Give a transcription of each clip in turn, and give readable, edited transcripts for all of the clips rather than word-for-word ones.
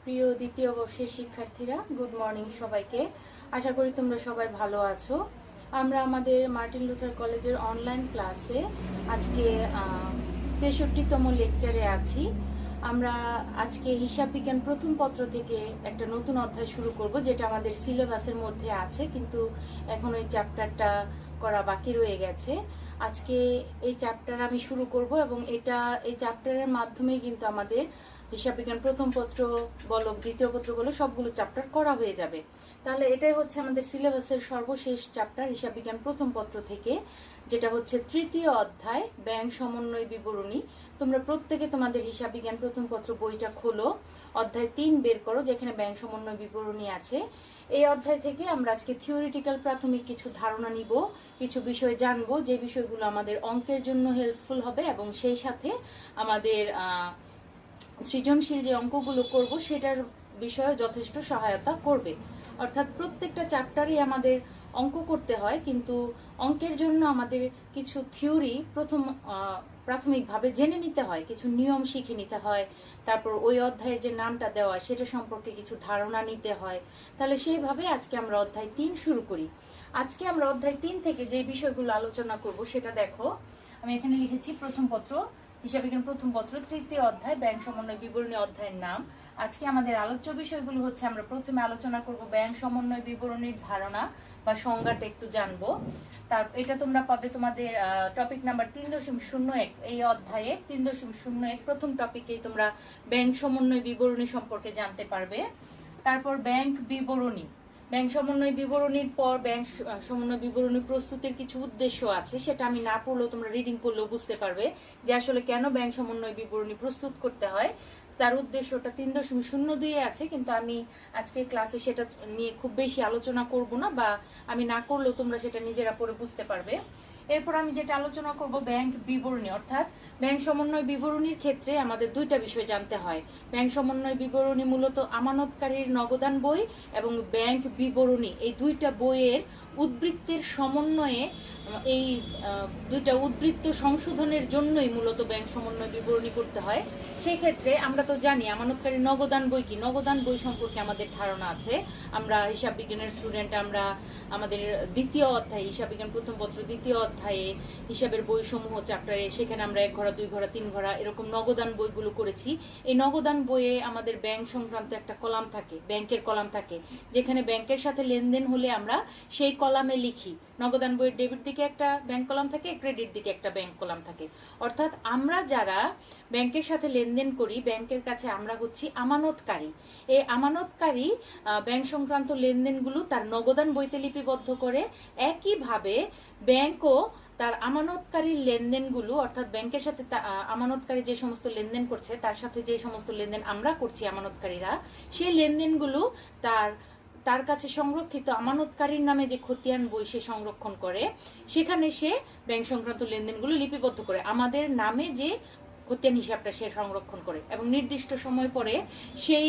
প্রিয় দ্বিতীয় বর্ষের শিক্ষার্থীরা, গুড মর্নিং সবাইকে। আশা করি তোমরা সবাই ভালো আছো। আমরা আমাদের মার্টিন লুথার কলেজের অনলাইন ক্লাসে আজকে ৬৩তম লেকচারে আছি। আমরা আজকে হিসাব বিজ্ঞান প্রথম পত্র থেকে একটা নতুন অধ্যায় শুরু করব, যেটা আমাদের সিলেবাসের মধ্যে আছে, কিন্তু এখন ওই চ্যাপ্টারটা করা বাকি রয়ে গেছে। আজকে এই চ্যাপ্টার আমি শুরু করব এবং এই চ্যাপ্টারের মাধ্যমেই কিন্তু আমাদের হিসাব বিজ্ঞান প্রথম পত্র বলো, দ্বিতীয় পত্র বলো, সবগুলো চ্যাপ্টার করা হয়ে যাবে। তাহলে এটাই হচ্ছে আমাদের সিলেবাসের সর্বশেষ চ্যাপ্টার হিসাব বিজ্ঞান প্রথম পত্র থেকে, যেটা হচ্ছে তৃতীয় অধ্যায় ব্যাংক সমন্বয় বিবরণী। তোমরা প্রত্যেকে তোমাদের হিসাব বিজ্ঞান প্রথম পত্র বইটা খোলো, অধ্যায় ৩ বের করো, যেখানে ব্যাংক সমন্বয় বিবরণী আছে। এই অধ্যায় থেকে আমরা আজকে থিওরিটিক্যাল প্রাথমিক কিছু ধারণা নিব, কিছু বিষয় জানবো, যে বিষয়গুলো আমাদের অঙ্কের জন্য হেল্পফুল হবে এবং সেই সাথে আমাদের সৃজনশীল যে অঙ্কগুলো করব সেটার বিষয়ে যথেষ্ট সহায়তা করবে। অর্থাৎ প্রত্যেকটা চ্যাপ্টারই আমাদের অঙ্ক করতে হয়, কিন্তু অঙ্কের জন্য আমাদের কিছু থিওরি প্রাথমিকভাবে জেনে নিতে হয়, কিছু নিয়ম শিখে নিতে হয়, তারপর ওই অধ্যায়ের যে নামটা দেওয়া সেটা সম্পর্কে কিছু ধারণা নিতে হয়। তাহলে সেইভাবে আজকে আমরা অধ্যায় ৩ শুরু করি। আজকে আমরা অধ্যায় ৩ থেকে যে বিষয়গুলো আলোচনা করব সেটা দেখো, আমি এখানে লিখেছি প্রথম পত্র হিসাব বিজ্ঞান প্রথম পত্র তৃতীয় অধ্যায় ব্যাংক সমন্বয় বিবরণী অধ্যায়ের নাম। আজকে আমাদের আলোচ্য বিষয়গুলো হচ্ছে, আমরা প্রথমে আলোচনা করব ব্যাংক সমন্বয় বিবরণীর ধারণা বা সংজ্ঞাটা একটু জানবো। এটা তোমরা পাবে তোমাদের টপিক নাম্বার ৩.01 এই অধ্যায়ে ৩.01 প্রথম টপিকেই তোমরা ব্যাংক সমন্বয় বিবরণী সম্পর্কে জানতে পারবে। তারপর ব্যাংক বিবরণী, ব্যাংক সমন্বয় বিবরণীর পর ব্যাংক সমন্বয় বিবরণী প্রস্তুতের কিছু উদ্দেশ্য আছে, সেটা আমি না পড়লেও তোমরা রিডিং করলেও বুঝতে পারবে যে আসলে কেন ব্যাংক সমন্বয় বিবরণী প্রস্তুত করতে হয়। তার উদ্দেশ্যটা ৩.02 আছে, কিন্তু আমি আজকে ক্লাসে সেটা নিয়ে খুব বেশি আলোচনা করব না, বা আমি না করলেও তোমরা সেটা নিজেরা পড়ে বুঝতে পারবে। এরপর আমি যেটা আলোচনা করব ব্যাংক বিবরণী, অর্থাৎ ব্যাংক সমন্বয় বিবরণীর ক্ষেত্রে আমাদের দুইটা বিষয় জানতে হয়। ব্যাংক সমন্বয় বিবরণী মূলত আমানতকারীর নগদান বই এবং ব্যাংক বিবরণী, এই দুইটা বইয়ের উদ্বৃত্তের সমন্বয়ে, এই দুইটা উদ্বৃত্ত সংশোধনের জন্যই মূলত ব্যাংক সমন্বয় বিবরণী করতে হয়। সেই ক্ষেত্রে আমরা তো জানি আমানতকারী নগদান বই কি, নগদান বই সম্পর্কে আমাদের ধারণা আছে। আমরা হিসাব বিজ্ঞানের স্টুডেন্ট, আমরা আমাদের দ্বিতীয় অধ্যায় হিসাব বিজ্ঞান প্রথম পত্র দ্বিতীয় অধ্যায়ে হিসাবের বইসমূহ চ্যাপ্টারে, সেখানে আমরা 1 ঘরা 2 ঘরা 3 ঘরা এরকম নগদান বইগুলো করেছি। এই নগদান বইয়ে আমাদের ব্যাংক সংক্রান্ত একটা কলাম থাকে, ব্যাংকের কলাম থাকে, যেখানে ব্যাংকের সাথে লেনদেন হলে আমরা সেই কলামে লিখি। নগদান বইয়ের ডেবিট দিকে একটা ব্যাংক কলাম থাকে, ক্রেডিট দিকে একটা ব্যাংক কলাম থাকে। অর্থাৎ আমরা যারা ব্যাংকের সাথে লেনদেন করি, ব্যাংকের কাছে আমরা হচ্ছি আমানতকারী। এই আমানতকারী ব্যাংক সংক্রান্ত লেনদেনগুলো তার নগদান বইতে লিপিবদ্ধ করে। একইভাবে ব্যাংকও তার আমানতকারীর লেনদেনগুলো, অর্থাৎ ব্যাংকের সাথে আমানতকারী যে সমস্ত লেনদেন করছে, তার সাথে যে সমস্ত লেনদেন আমরা করছি আমানতকারীরা, সেই লেনদেনগুলো তার কাছে সংরক্ষিত আমানতকারীর নামে যে খতিয়ান বই সে সংরক্ষণ করে, সেখানে সে ব্যাংক সংক্রান্ত লেনদেনগুলো লিপিবদ্ধ করে আমাদের নামে যে খতিয়ান হিসাবটা সে সংরক্ষণ করে, এবং নির্দিষ্ট সময় পরে সেই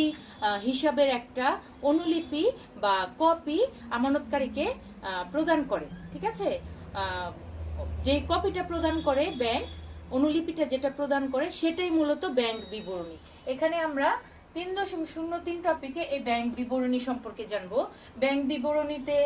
হিসাবের একটা অনুলিপি বা কপি আমানতকারীকে প্রদান করে। ঠিক আছে, যে কপিটা প্রদান করে ব্যাংক, অনুলিপিটা যেটা প্রদান করে, সেটাই মূলত ব্যাংক বিবরণী। এখানে আমরা ৩.03 টপিকে এই ব্যাংক বিবরণী সম্পর্কে জানবো। ব্যাংক বিবরণীতে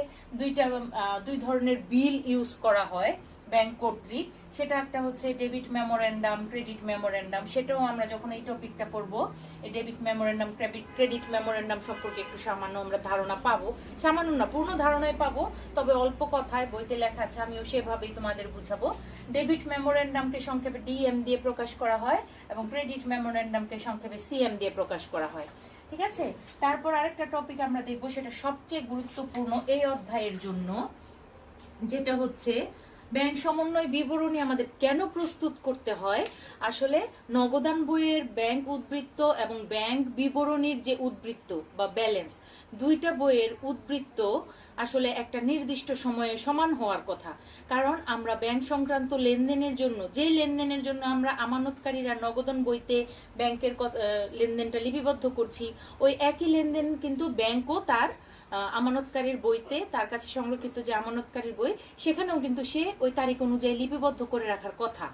দুই ধরনের বিল ইউজ করা হয় ব্যাংক কর্তৃক। সেটা একটা হচ্ছে ডেবিট মেমোরেন্ডাম, ক্রেডিট মেমোরেন্ডাম। সেটাও আমরা যখন এই টপিকটা পড়বো, এই ডেবিট মেমোরেন্ডাম, ক্রেডিট মেমোরেন্ডাম সম্পর্কে একটু সামান্য আমরা ধারণা পাবো। সামান্য না, পূর্ণ ধারণায় পাবো, তবে অল্প কথায় বইতে লেখা আছে, আমিও সেভাবেই তোমাদের বুঝাবো। ডেবিট মেমোরেন্ডামকে সংক্ষেপে ডিএম দিয়ে প্রকাশ করা হয় এবং ক্রেডিট মেমোরেন্ডামকে সংক্ষেপে সিএম দিয়ে প্রকাশ করা হয়। ঠিক আছে, তারপর আরেকটা টপিক আমরা দেখবো, সেটা সবচেয়ে গুরুত্বপূর্ণ এই অধ্যায়ের জন্য, যেটা হচ্ছে ব্যাংক সমন্বয় বিবরণী আমাদের কেন প্রস্তুত করতে হয়। আসলে নগদান বইয়ের ব্যাংক উদ্বৃত্ত এবং ব্যাংক বিবরণীর যে উদ্বৃত্ত বা ব্যালেন্স, দুইটা বইয়ের উদ্বৃত্ত আসলে একটা নির্দিষ্ট সময়ে সমান হওয়ার কথা। কারণ আমরা ব্যাংক সংক্রান্ত লেনদেনের জন্য, যে লেনদেনের জন্য আমরা আমানতকারীরা নগদান বইতে ব্যাংকের লেনদেনটা লিপিবদ্ধ করছি, ওই একই লেনদেন কিন্তু ব্যাংকও তার আমানতকারীর বইতে, তার কাছে সংরক্ষিত যে আমানতকারীর বই, সেখানেও কিন্তু সে ওই তারিখ অনুযায়ী লিপিবদ্ধ করে রাখার কথা।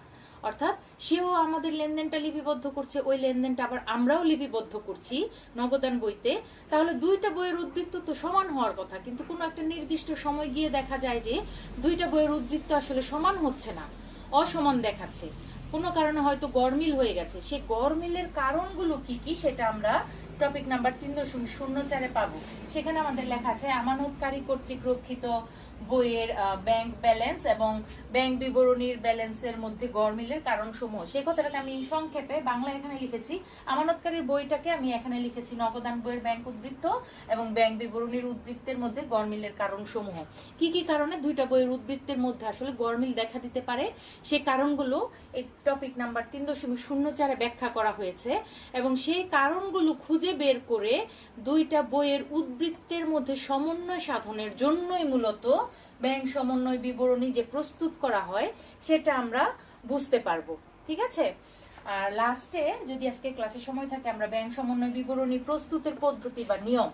অর্থাৎ সেও আমাদের লেনদেনটা লিপিবদ্ধ করছে, ওই লেনদেনটা আবার আমরাও লিপিবদ্ধ করছি নগদান বইতে। তাহলে দুইটা বইয়ের উদ্বৃত্ত তো সমান হওয়ার কথা, কিন্তু কোনো একটা নির্দিষ্ট সময় গিয়ে দেখা যায় যে দুইটা বইয়ের উদ্বৃত্ত আসলে সমান হচ্ছে না, অসমান দেখাচ্ছে। কোনো কারণে হয়তো গড়মিল হয়ে গেছে। সেই গড়মিলের কারণগুলো কি কি সেটা আমরা টপিক নাম্বার 3.04 পাবো। সেখানে আমাদের লেখা আছে আমানতকারী কর্তৃক রক্ষিত বইয়ের ব্যাংক ব্যালেন্স এবং ব্যাংক বিবরণীর ব্যালেন্সের মধ্যে গড়মিলের কারণ সমূহ। সেই কথাটাকে আমি সংক্ষেপে বাংলা এখানে লিখেছি। আমানতকারীর বইটাকে আমি এখানে লিখেছি নগদান বইয়ের ব্যাংক উদ্বৃত্ত এবং ব্যাংক বিবরণীর উদ্বৃত্তের মধ্যে গড়মিলের কারণ সমূহ। কি কি কারণে দুইটা বইয়ের উদ্বৃত্তের মধ্যে আসলে গড়মিল দেখা দিতে পারে সেই কারণগুলো এই টপিক নাম্বার 3.04 ব্যাখ্যা করা হয়েছে। এবং সেই কারণগুলো খুঁজে বের করে দুইটা বইয়ের উদ্বৃত্তের মধ্যে সমন্বয় সাধনের জন্যই মূলত ব্যাংক সমন্বয় বিবরণী যে প্রস্তুত করা হয় সেটা আমরা বুঝতে পারবো। ঠিক আছে, আর লাস্টে যদি আজকে ক্লাসে সময় থাকে আমরা ব্যাংক সমন্বয় বিবরণী প্রস্তুতের পদ্ধতি বা নিয়ম,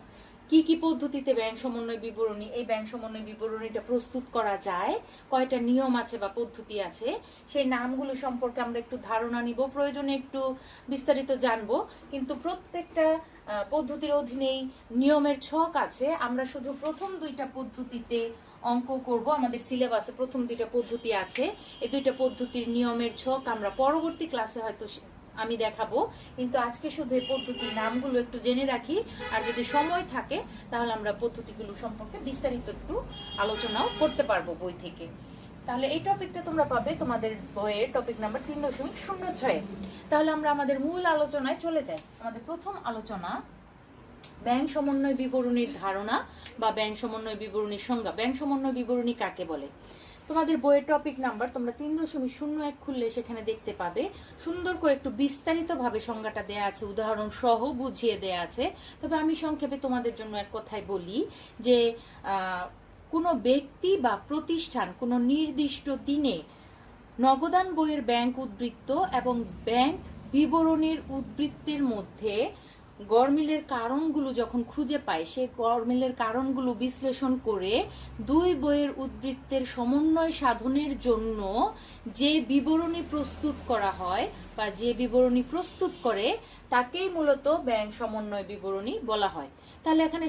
কি কি পদ্ধতিতে ব্যাংক সমন্বয় বিবরণী, এই ব্যাংক সমন্বয় বিবরণীটা প্রস্তুত করা যায়, কয়টা নিয়ম আছে বা পদ্ধতি আছে, সেই নামগুলো সম্পর্কে আমরা একটু ধারণা নিব, প্রয়োজনে একটু বিস্তারিত জানবো। কিন্তু প্রত্যেকটা পদ্ধতির অধীনেই নিয়মের ছক আছে। আমরা শুধু প্রথম দুইটা পদ্ধতিতে অঙ্ক করব। আমাদের সিলেবাসে প্রথম দুইটা পদ্ধতি আছে, এই দুইটা পদ্ধতির নিয়মের ছক আমরা পরবর্তী ক্লাসে হয়তো আমি দেখাবো। কিন্তু আজকে শুধু এই পদ্ধতির নামগুলো একটু জেনে রাখি, আর যদি সময় থাকে তাহলে আমরা পদ্ধতিগুলো সম্পর্কে বিস্তারিত একটু আলোচনাও করতে পারবো বই থেকে। তাহলে এই টপিকটা তোমরা পাবে তোমাদের বইয়ের টপিক নাম্বার 3.06। তাহলে আমরা আমাদের মূল আলোচনায় চলে যাই। আমাদের প্রথম আলোচনা ব্যাংক সমন্বয় বিবরণীর ধারণা বা ব্যাংক সমন্বয় বিবরণীর সংজ্ঞা। ব্যাংক সমন্বয় বিবরণী কাকে বলে? তোমাদের বইয়ের টপিক নাম্বার তোমরা 3.01 খুললে সেখানে দেখতে পাবে সুন্দর করে একটু বিস্তারিত ভাবে সংজ্ঞাটা দেয়া আছে, উদাহরণ সহ বুঝিয়ে দেয়া আছে। তবে আমি সংক্ষেপে তোমাদের জন্য এক কথায় বলি যে কোনো ব্যক্তি বা প্রতিষ্ঠান কোনো নির্দিষ্ট দিনে নগদান বইয়ের ব্যাংক উদ্বৃত্ত এবং ব্যাংক বিবরণীর উদ্বৃত্তের মধ্যে গড়মিলের কারণগুলো যখন খুঁজে পায়, সেই গড়মিলের কারণগুলো বিশ্লেষণ করে দুই বইয়ের উদ্বৃত্তের সমন্বয় সাধনের জন্য যে বিবরণী প্রস্তুত করা হয় বা যে বিবরণী প্রস্তুত করে তাকেই মূলত ব্যাংক সমন্বয় বিবরণী বলা হয়। তাহলে এখানে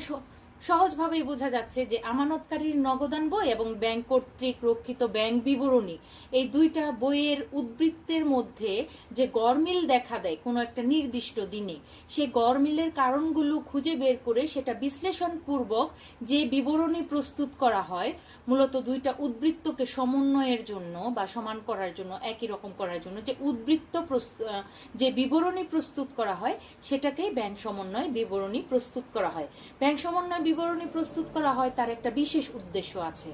সহজভাবেই বোঝা যাচ্ছে যে আমানতকারীর নগদান বই এবং ব্যাংক কর্তৃক রক্ষিত ব্যাংক বিবরণী, এই দুইটা বইয়ের উদ্বৃত্তের মধ্যে যে গড়মিল দেখা দেয় কোনো একটা নির্দিষ্ট দিনে, সেই গড়মিলের কারণগুলো খুঁজে বের করে সেটা বিশ্লেষণ পূর্বক যে বিবরণী প্রস্তুত করা হয় মূলত দুইটা উদ্বৃত্তকে সমন্বয়ের জন্য বা সমান করার জন্য, একই রকম করার জন্য যে উদ্বৃত্ত যে বিবরণী প্রস্তুত করা হয় সেটাকেই ব্যাংক সমন্বয় বিবরণী প্রস্তুত করা হয়। ব্যাংক সমন্বয় বিবরণী প্রস্তুত করা হয় তার একটা বিশেষ উদ্দেশ্য আছে।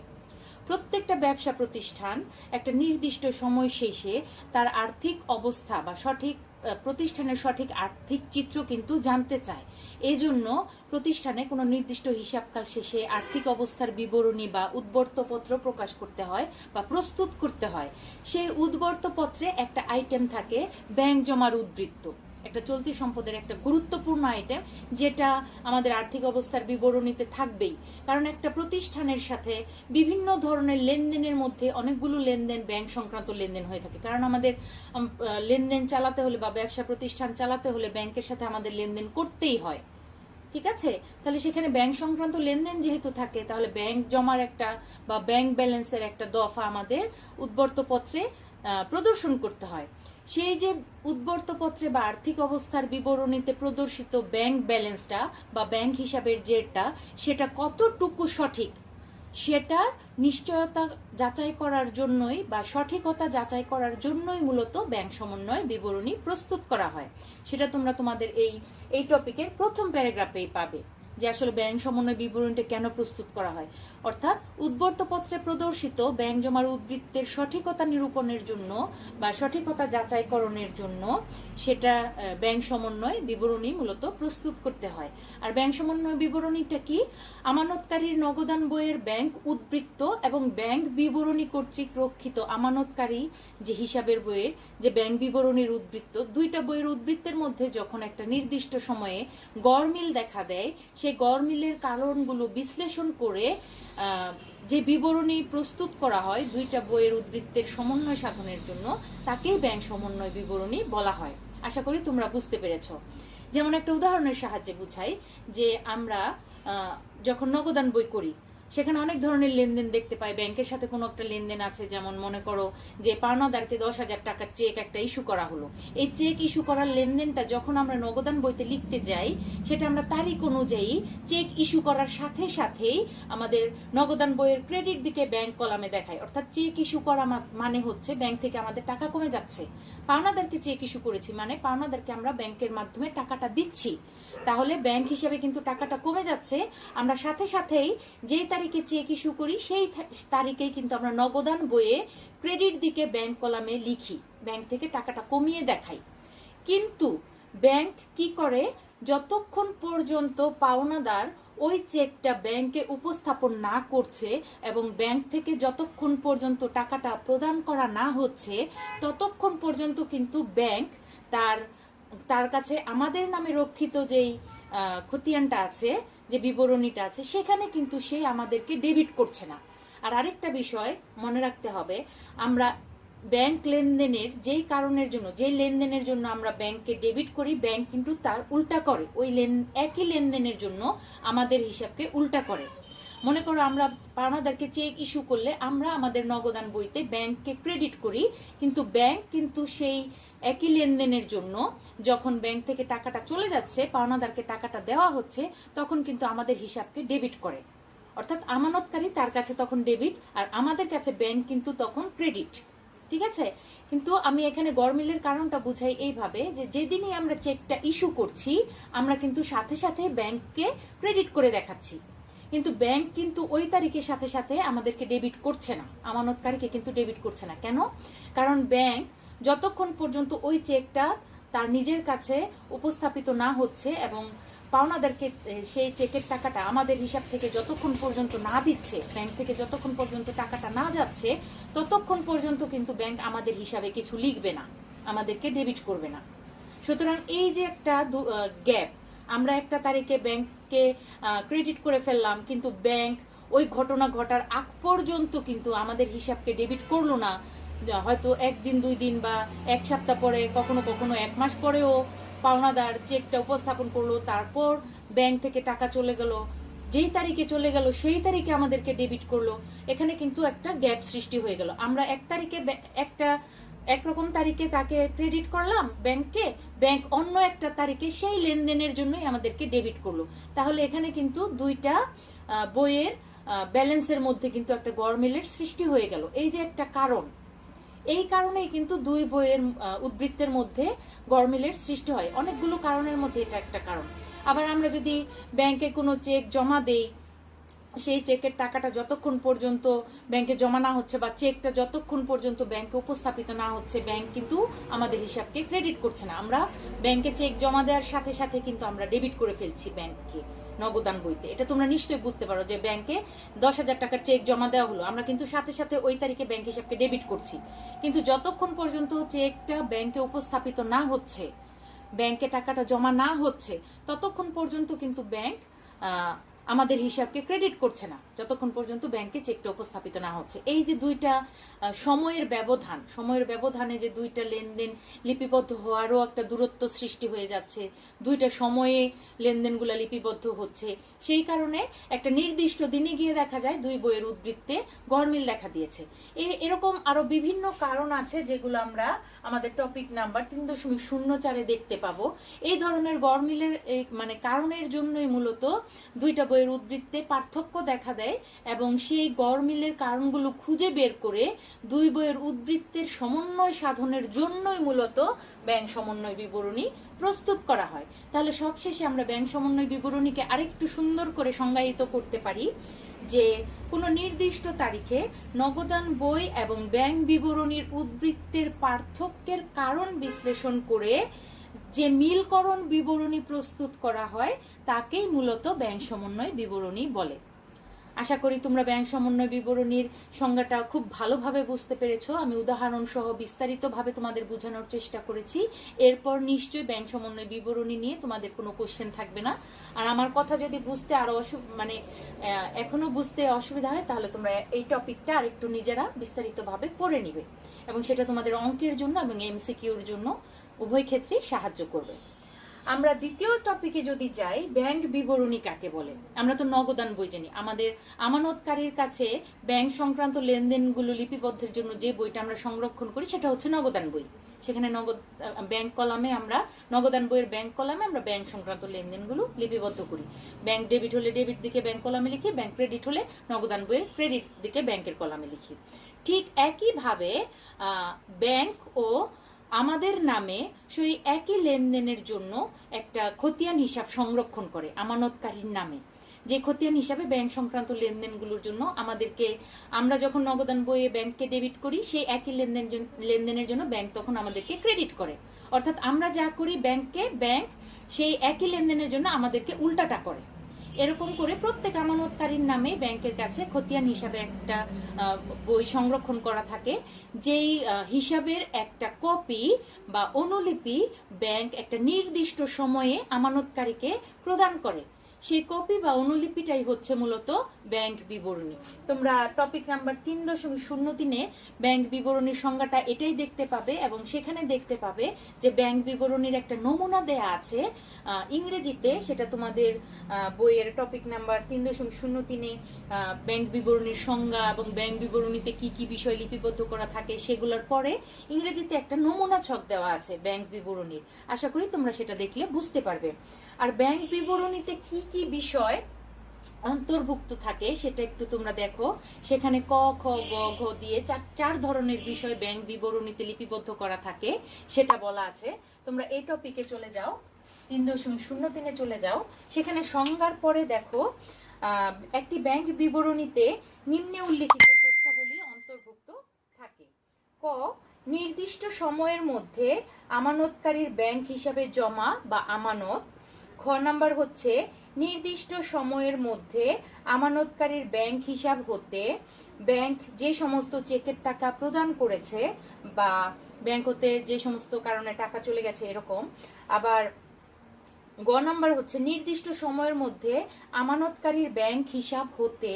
প্রত্যেকটা ব্যবসা প্রতিষ্ঠান একটা নির্দিষ্ট সময় শেষে তার আর্থিক অবস্থা বা সঠিক প্রতিষ্ঠানের সঠিক আর্থিক চিত্র কিন্তু জানতে চায়। এজন্য প্রতিষ্ঠানে কোনো নির্দিষ্ট হিসাবকাল শেষে আর্থিক অবস্থার বিবরণী বা উদ্বর্তপত্র প্রকাশ করতে হয় বা প্রস্তুত করতে হয়। সেই উদ্বর্তপত্রে একটা আইটেম থাকে ব্যাংক জমার উদ্বৃত্ত, একটা চলতি সম্পদের একটা গুরুত্বপূর্ণ আইটেম, যেটা আমাদের আর্থিক অবস্থার বিবরণীতে থাকবেই। কারণ একটা প্রতিষ্ঠানের সাথে বিভিন্ন ধরনের লেনদেনের মধ্যে অনেকগুলো লেনদেন ব্যাংক সংক্রান্ত লেনদেন হয়ে থাকে। কারণ আমাদের লেনদেন চালাতে হলে বা ব্যবসা প্রতিষ্ঠান চালাতে হলে ব্যাংকের সাথে আমাদের লেনদেন করতেই হয়। ঠিক আছে, তাহলে সেখানে ব্যাংক সংক্রান্ত লেনদেন যেহেতু থাকে, তাহলে ব্যাংক জমার একটা বা ব্যাংক ব্যালেন্সের একটা দফা আমাদের উদ্বর্তপত্রে প্রদর্শন করতে হয়। সেই যে উদ্বর্তপত্রে বা আর্থিক অবস্থার বিবরণীতে প্রদর্শিত ব্যাংক ব্যালেন্সটা বা ব্যাংক হিসাবের যেটা, সেটা কতটুকু সঠিক সেটা নিশ্চয়তা যাচাই করার জন্যই বা সঠিকতা যাচাই করার জন্যই মূলত ব্যাংক সমন্বয় বিবরণী প্রস্তুত করা হয়। সেটা তোমরা তোমাদের এই টপিকের প্রথম প্যারাগ্রাফেই পাবে যে আসলে ব্যাংক সমন্বয় বিবরণীটা কেন প্রস্তুত করা হয়। অর্থাৎ উদ্বর্তপত্রে প্রদর্শিত ব্যাংক জমার উদ্বৃত্তের সঠিকতা নিরূপণের জন্য বা সঠিকতা যাচাইকরণের জন্য সেটা ব্যাংক সমন্বয় বিবরণী মূলত প্রস্তুত করতে হয়। আর ব্যাংক সমন্বয় বিবরণীটা কি? আমানতকারীর নগদান বইয়ের ব্যাংক উদ্বৃত্ত এবং ব্যাংক বিবরণী কর্তৃক রক্ষিত আমানতকারী যে হিসাবের বইয়ের যে ব্যাংক বিবরণীর উদ্বৃত্ত, দুইটা বইয়ের উদ্বৃত্তের মধ্যে যখন একটা নির্দিষ্ট সময়ে গড়মিল দেখা দেয়, সেই গড়মিলের কারণগুলো বিশ্লেষণ করে যে বিবরণী প্রস্তুত করা হয় দুইটা বইয়ের উদ্বৃত্তের সমন্বয় সাধনের জন্য তাকেই ব্যাংক সমন্বয় বিবরণী বলা হয়। আশা করি তোমরা বুঝতে পেরেছো। যেমন একটা উদাহরণের সাহায্যে বুঝাই যে আমরা যখন নগদান বই করি সেখানে অনেক ধরনের লেনদেন দেখতে পাই। ব্যাংকের সাথে কোনো একটা লেনদেন আছে, যেমন মনে করো যে পাওনাদারকে 10,000 টাকার চেক একটা ইস্যু করা হলো। এই চেক ইস্যু করার লেনদেনটা যখন আমরা নগদান বইতে লিখতে যাই সেটা আমরা তারিখ অনুযায়ী চেক ইস্যু করার সাথে সাথেই আমাদের নগদান বইয়ের ক্রেডিট দিকে ব্যাংক কলামে দেখায়। অর্থাৎ চেক ইস্যু করা মানে হচ্ছে ব্যাংক থেকে আমাদের টাকা কমে যাচ্ছে। পাওনাদারকে চেক ইস্যু করেছি মানে পাওনাদারকে আমরা ব্যাংকের মাধ্যমে টাকাটা দিচ্ছি, তাহলে ব্যাংক হিসাবে কিন্তু টাকাটা কমে যাচ্ছে। আমরা সাথে সাথেই যেই তারিখে চেক ইস্যু করি সেই তারিখেই কিন্তু আমরা নগদান বইয়ে ক্রেডিট দিকে ব্যাংক কলামে লিখি, ব্যাংক থেকে টাকাটা কমিয়ে দেখাই। কিন্তু ব্যাংক কি করে, যতক্ষণ পর্যন্ত পাওনাদার ওই চেকটা ব্যাংকে উপস্থাপন না করছে এবং ব্যাংক থেকে যতক্ষণ পর্যন্ত টাকাটা প্রদান করা না হচ্ছে ততক্ষণ পর্যন্ত কিন্তু ব্যাংক তার কাছে আমাদের নামে রক্ষিত যেই খতিয়ানটা আছে, যে বিবরণীটা আছে, সেখানে কিন্তু সে আমাদেরকে ডেবিট করছে না। আর আরেকটা বিষয় মনে রাখতে হবে, আমরা ব্যাংক লেনদেনের যেই কারণের জন্য, যেই লেনদেনের জন্য আমরা ব্যাংকে ডেবিট করি, ব্যাংক কিন্তু তার উল্টা করে, ওই একই লেনদেনের জন্য আমাদের হিসাবকে উল্টা করে। মনে করো আমরা পাওনাদারকে চেক ইস্যু করলে আমরা আমাদের নগদান বইতে ব্যাংককে ক্রেডিট করি, কিন্তু ব্যাংক কিন্তু সেই একই লেনদেনের জন্য যখন ব্যাংক থেকে টাকাটা চলে যাচ্ছে, পাওনাদারকে টাকাটা দেওয়া হচ্ছে, তখন কিন্তু আমাদের হিসাবকে ডেবিট করে। অর্থাৎ আমানতকারী তার কাছে তখন ডেবিট আর আমাদের কাছে ব্যাংক কিন্তু তখন ক্রেডিট। ঠিক আছে? কিন্তু আমি এখানে গরমিলের কারণটা বুঝাই এইভাবে যে যেদিনই আমরা চেকটা ইস্যু করছি আমরা কিন্তু সাথে সাথে ব্যাংককে ক্রেডিট করে দেখাচ্ছি, কিন্তু ব্যাংক কিন্তু ওই তারিখের সাথে সাথে আমাদেরকে ডেবিট করছে না, আমানতকারীকে কিন্তু ডেবিট করছে না। কেন? কারণ ব্যাংক যতক্ষণ পর্যন্ত ওই চেকটা তার নিজের কাছে উপস্থাপিত না হচ্ছে এবং পাওনাদারকে সেই চেকের টাকাটা আমাদের হিসাব থেকে যতক্ষণ পর্যন্ত না দিচ্ছে, ব্যাংক থেকে যতক্ষণ পর্যন্ত টাকাটা না যাচ্ছে ততক্ষণ পর্যন্ত কিন্তু ব্যাংক আমাদের হিসাবে কিছু লিখবে না, আমাদেরকে ডেবিট করবে না। সুতরাং এই যে একটা গ্যাপ, আমরা একটা তারিখে ব্যাংককে ক্রেডিট করে ফেললাম কিন্তু ব্যাংক ওই ঘটনা ঘটার আগ পর্যন্ত কিন্তু আমাদের হিসাবকে ডেবিট করলো না, হয়তো একদিন 2 দিন বা এক সপ্তাহ পরে, কখনো কখনো 1 মাস পরেও পাওনাদার চেকটা উপস্থাপন করলো, তারপর ব্যাংক থেকে টাকা চলে গেল, যেই তারিখে চলে গেল সেই তারিখে আমাদেরকে ডেবিট করলো। এখানে কিন্তু একটা গ্যাপ সৃষ্টি হয়ে গেল। আমরা এক তারিখে একরকম তারিখে তাকে ক্রেডিট করলাম ব্যাংককে, ব্যাংক অন্য একটা তারিখে সেই লেনদেনের জন্যই আমাদেরকে ডেবিট করলো। তাহলে এখানে কিন্তু দুইটা বইয়ের ব্যালেন্সের মধ্যে কিন্তু একটা গরমিলের সৃষ্টি হয়ে গেল। এই যে একটা কারণ, এই কারণেই কিন্তু দুই বইয়ের উদ্বৃত্তের মধ্যে গরমিলের সৃষ্টি হয়। অনেকগুলো কারণের মধ্যে এটা একটা কারণ। আবার আমরা যদি ব্যাংকে কোনো চেক জমা দেই, সেই চেকের টাকাটা যতক্ষণ পর্যন্ত ব্যাংকে জমা না হচ্ছে বা চেকটা যতক্ষণ পর্যন্ত ব্যাংকে উপস্থাপিত না হচ্ছে, ব্যাংক কিন্তু আমাদের হিসাবকে ক্রেডিট করছে না। আমরা ব্যাংকে চেক জমা দেওয়ার সাথে সাথে কিন্তু আমরা ডেবিট করে ফেলছি ব্যাংককে নগদান বইতে। এটা তোমরা নিশ্চয়ই বুঝতে পারো যে ব্যাংকে 10,000 টাকার চেক জমা দেওয়া হলো, আমরা কিন্তু সাথে সাথে ওই তারিখে ব্যাংক হিসাবকে ডেবিট করছি। কিন্তু যতক্ষণ পর্যন্ত চেকটা ব্যাংকে উপস্থাপিত না হচ্ছে, ব্যাংকে টাকাটা জমা না হচ্ছে, ততক্ষণ পর্যন্ত কিন্তু ব্যাংক আমাদের হিসাবকে ক্রেডিট করছে না, যতক্ষণ পর্যন্ত ব্যাংকে চেকটা উপস্থাপিত না হচ্ছে। এই যে দুইটা সময়ের ব্যবধানে যে দুইটা লেনদেন লিপিবদ্ধ হওয়ারও একটা দূরত্ব সৃষ্টি হয়ে যাচ্ছে, দুইটা সময়ে লেনদেনগুলো লিপিবদ্ধ হচ্ছে, সেই কারণে একটা নির্দিষ্ট দিনে গিয়ে দেখা যায় দুই বইয়ের উদ্বৃত্তে গরমিল দেখা দিয়েছে। এরকম আরো বিভিন্ন কারণ আছে যেগুলো আমরা আমাদের টপিক নাম্বার 3.04 দেখতে পাবো। এই ধরনের গরমিলের মানে কারণের জন্যই মূলত দুইটা বইয়ের উদ্বৃত্তে পার্থক্য দেখা দেয় এবং সেই গরমিলের কারণগুলো খুঁজে বের করে দুই বইয়ের উদ্বৃত্তের সমন্বয় সাধনের জন্যই মূলত ব্যাংক সমন্বয় বিবরণী প্রস্তুত করা হয়। তাহলে সবশেষে আমরা ব্যাংক সমন্বয় বিবরণীকে আরেকটু সুন্দর করে সংজ্ঞায়িত করতে পারি যে কোনো নির্দিষ্ট তারিখে নগদান বই এবং ব্যাংক বিবরণীর উদ্বৃত্তের পার্থক্যের কারণ বিশ্লেষণ করে যে মিলকরণ বিবরণী প্রস্তুত করা হয় তাকেই মূলত ব্যাংক সমন্বয় বিবরণী বলে। আশা করি তোমরা ব্যাংক সমন্বয় বিবরণীর সংজ্ঞাটা খুব ভালোভাবে বুঝতে পেরেছো। আমি উদাহরণ সহ বিস্তারিতভাবে তোমাদের বোঝানোর চেষ্টা করেছি। এরপর নিশ্চয়ই ব্যাংক সমন্বয় বিবরণী নিয়ে তোমাদের কোনো কোশ্চেন থাকবে না। আর আমার কথা যদি বুঝতে আরো এখনো বুঝতে অসুবিধা হয়, তাহলে তোমরা এই টপিকটা আরেকটু নিজেরা বিস্তারিতভাবে পড়ে নিবে, এবং সেটা তোমাদের অঙ্কের জন্য এবং এমসিকিউর জন্য উভয় ক্ষেত্রেই সাহায্য করবে। আমরা দ্বিতীয় টপিকে যদি যাই, ব্যাংক বিবরণী কাকে বলে। আমরা তো নগদান বই জানি, আমাদের আমানতকারীর কাছে ব্যাংক সংক্রান্ত লেনদেনগুলো লিপিবদ্ধের জন্য যে বইটা আমরা সংরক্ষণ করি সেটা হচ্ছে নগদান বই। সেখানে ব্যাংক কলামে আমরা নগদান বইয়ের ব্যাংক কলামে আমরা ব্যাংক সংক্রান্ত লেনদেনগুলো লিপিবদ্ধ করি। ব্যাংক ডেবিট হলে ডেবিট দিকে ব্যাংক কলামে লিখি, ব্যাংক ক্রেডিট হলে নগদান বইয়ের ক্রেডিট দিকে ব্যাংকের কলামে লিখি। ঠিক একইভাবে ব্যাংক ও আমাদের নামে সেই একই লেনদেনের জন্য একটা খতিয়ান হিসাব সংরক্ষণ করে আমানতকারীর নামে। যে খতিয়ান হিসাবে ব্যাংক সংক্রান্ত লেনদেনগুলোর জন্য আমরা যখন নগদান বইয়ে ব্যাংককে ডেবিট করি, সেই একই লেনদেনের জন্য ব্যাংক তখন আমাদেরকে ক্রেডিট করে। অর্থাৎ আমরা যা করি ব্যাংক সেই একই লেনদেনের জন্য আমাদেরকে উল্টাটা করে। এরকম করে প্রত্যেক আমানতকারীর নামে ব্যাংকের কাছে খতিয়ান হিসাবে একটা বই সংরক্ষণ করা থাকে, যেই হিসাবের একটা কপি বা অনুলিপি ব্যাংক একটা নির্দিষ্ট সময়ে আমানতকারীকে প্রদান করে। সেই কপি বা অনুলিপিটাই হচ্ছে মূলত ব্যাংক বিবরণী। তোমরা টপিক নাম্বার 3.03 ব্যাংক বিবরণীর সংজ্ঞাটা এটাই দেখতে পাবে, এবং সেখানে দেখতে পাবে যে ব্যাংক বিবরণীর একটা নমুনা দেয়া আছে ইংরেজিতে। সেটা তোমাদের বইয়ের টপিক নাম্বার 3.03 ব্যাংক বিবরণীর সংজ্ঞা এবং ব্যাংক বিবরণীতে কি কি বিষয় লিপিবদ্ধ করা থাকে সেগুলোর পরে ইংরেজিতে একটা নমুনা ছক দেওয়া আছে ব্যাংক বিবরণীর। আশা করি তোমরা সেটা দেখলে বুঝতে পারবে। আর ব্যাংক বিবরণীতে কি কি বিষয় অন্তর্ভুক্ত থাকে সেটা একটু তোমরা দেখো। সেখানে ক, খ, গ, ঘ দিয়ে চার ধরনের বিষয় ব্যাংক বিবরণীতে লিপিবদ্ধ করা থাকে, সেটা বলা আছে। তোমরা এই টপিকে চলে যাও, 3.03 চলে যাও। সেখানে সংজ্ঞার পরে দেখো একটি ব্যাংক বিবরণীতে নিম্নে উল্লিখিত তথ্যাবলী অন্তর্ভুক্ত থাকে। ক, নির্দিষ্ট সময়ের মধ্যে আমানতকারীর ব্যাংক হিসাবে জমা বা আমানত। খ নাম্বার হচ্ছে নির্দিষ্ট সময়ের মধ্যে আমানতকারীর ব্যাংক হিসাব হতে ব্যাংক যে সমস্ত চেকের টাকা প্রদান করেছে বা ব্যাংক হতে যে সমস্ত কারণে টাকা চলে গেছে এরকম। আবার গ নাম্বার হচ্ছে নির্দিষ্ট সময়ের মধ্যে আমানতকারীর ব্যাংক হিসাব হতে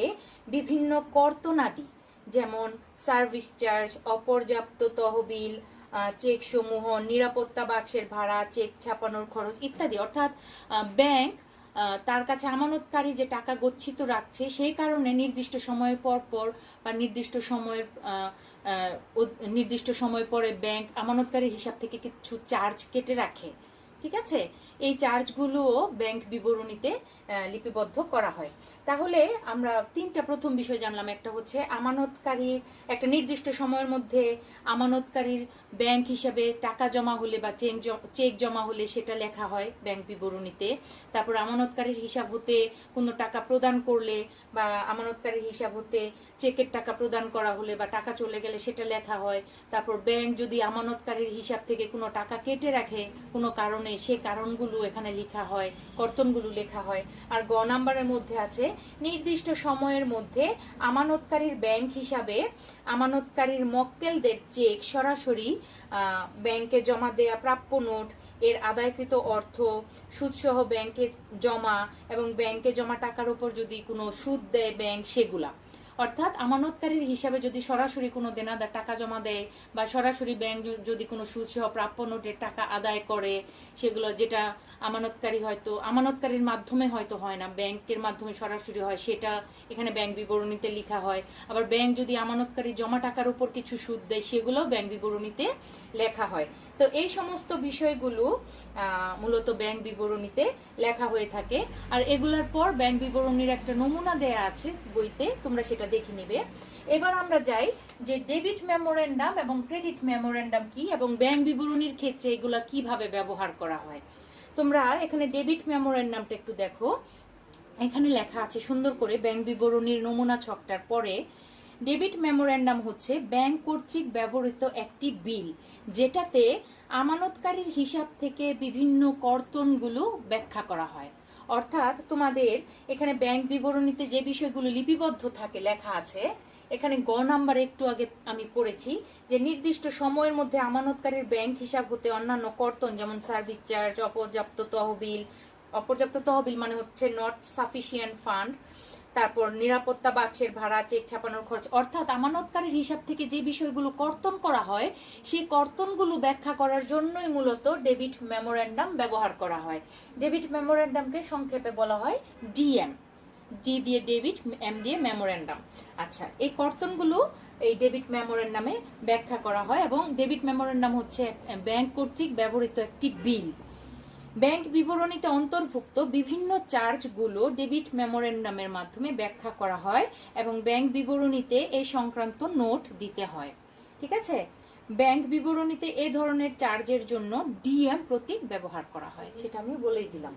বিভিন্ন কর্তনাদি, যেমন সার্ভিস চার্জ, অপর্যাপ্ত তহবিল, চেক সমূহ, নিরাপত্তা বাক্সের ভাড়া, চেক ছাপানোর খরচ ইত্যাদি। অর্থাৎ ব্যাংক তার কাছে আমানতকারী যে টাকা গচ্ছিত রাখছে সেই কারণে নির্দিষ্ট সময় পর পর বা নির্দিষ্ট সময় পরে ব্যাংক আমানতকারীর হিসাব থেকে কিছু চার্জ কেটে রাখে। ঠিক আছে, এই চার্জগুলোও ব্যাংক বিবরণীতে লিপিবদ্ধ করা হয়। তাহলে আমরা প্রথম বিষয় জানলাম। একটা হচ্ছে আমানতকারীর একটা নির্দিষ্ট সময়ের মধ্যে আমানতকারীর ব্যাংক হিসাবে টাকা জমা হলে বা চেক জমা হলে সেটা লেখা হয় ব্যাংক বিবরণীতে। তারপর আমানতকারীর হিসাব হতে কোনো টাকা প্রদান করলে বা আমানতকারীর হিসাব হতে চেকের টাকা প্রদান করা হলে বা টাকা চলে গেলে সেটা লেখা হয়। তারপর ব্যাংক যদি আমানতকারীর হিসাব থেকে কোনো টাকা কেটে রাখে কোনো কারণে, সে কারণগুলো এখানে লেখা হয়, কর্তনগুলো লেখা হয়। আর গ নাম্বারের মধ্যে আছে নির্দিষ্ট সময়ের মধ্যে আমানতকারীর ব্যাংক হিসাবে আমানতকারীর মক্কেলদের চেক সরাসরি ব্যাংকে জমা দেয়া প্রাপ্য নোট, এর আদায়কৃত অর্থ, সুদসহ ব্যাংকে জমা এবং ব্যাংকে জমা টাকার উপর যদি কোনো সুদ দেয় ব্যাংক সেগুলা। অর্থাৎ আমানতকারীর হিসাবে যদি সরাসরি কোনো দেনাদার টাকা জমা দেয় বা সরাসরি ব্যাংক যদি কোনো সুদসহ প্রাপ্য নোটের টাকা আদায় করে, সেগুলো যেটা আমানতকারীর মাধ্যমে হয়তো হয় না, ব্যাংকের মাধ্যমে সরাসরি হয়, সেটা এখানে ব্যাংক বিবরণীতে লেখা হয়। আবার ব্যাংক যদি আমানতকারী জমা টাকার উপর কিছু সুদ দেয় সেগুলোও ব্যাংক বিবরণীতে লেখা হয়। তো এই সমস্ত বিষয়গুলো মূলত ব্যাংক বিবরণীতে লেখা হয়ে থাকে। আর এগুলোর পর ব্যাংক বিবরণীর একটা নমুনা দেয়া আছে বইতে, তোমরা সেটা দেখে নিবে। এবার আমরা যাই যে ডেবিট মেমোরেন্ডাম এবং ক্রেডিট মেমোরেন্ডাম কি এবং ব্যাংক বিবরণীর ক্ষেত্রে এগুলা কিভাবে ব্যবহার করা হয়। তোমরা এখানে ডেবিট মেমোরেন্ডামটা একটু দেখো। এখানে লেখা আছে সুন্দর করে ব্যাংক বিবরণীর নমুনা ছকটার পরে, ডেবিট মেমোরেন্ডাম হচ্ছে ব্যাংক কর্তৃক ব্যবহৃত একটি বিল যেটাতে আমানতকারীর হিসাব থেকে বিভিন্ন কর্তনগুলো ব্যাখ্যা করা হয়। অর্থাৎ তোমাদের এখানে ব্যাংক বিবরণীতে যে বিষয়গুলো লিপিবদ্ধ থাকে লেখা আছে, এখানে গ নাম্বার একটু আগে আমি পড়েছি যে নির্দিষ্ট সময়ের মধ্যে আমানতকারীর ব্যাংক হিসাব হতে অন্যান্য কর্তন যেমন সার্ভিস চার্জ, অপর্যাপ্ত তহবিল মানে হচ্ছে নট সাফিসিয়েন্ট ফান্ড, তারপর নিরাপত্তা বাক্সের ভাড়া, চেক ছাপানোর খরচ, অর্থাৎ আমানতকারীর হিসাব থেকে যে বিষয়গুলো কর্তন করা হয় সেই কর্তনগুলো ব্যাখ্যা করার জন্যই মূলত ডেবিট মেমোরেন্ডাম ব্যবহার করা হয়। ডেবিট মেমোরেন্ডামকে সংক্ষেপে বলা হয় ডিএম, ডি দিয়ে ডেবিট, এম দিয়ে মেমোরেন্ডাম। আচ্ছা, এই কর্তনগুলো এই ডেবিট মেমোরেন্ডামে ব্যাখ্যা করা হয় এবং ডেবিট মেমোরেন্ডাম হচ্ছে ব্যাংক কর্তৃক ব্যবহৃত একটি বিল। ব্যাংক বিবরণীতে অন্তর্ভুক্ত বিভিন্ন চার্জগুলো ডেবিট মেমোরেন্ডামের মাধ্যমে ব্যাখ্যা করা হয় এবং ব্যাংক বিবরণীতে এই সংক্রান্ত নোট দিতে হয়। ঠিক আছে, ব্যাংক বিবরণীতে এ ধরনের চার্জের জন্য ডিএম প্রতীক ব্যবহার করা হয়, সেটা আমি বলেই দিলাম।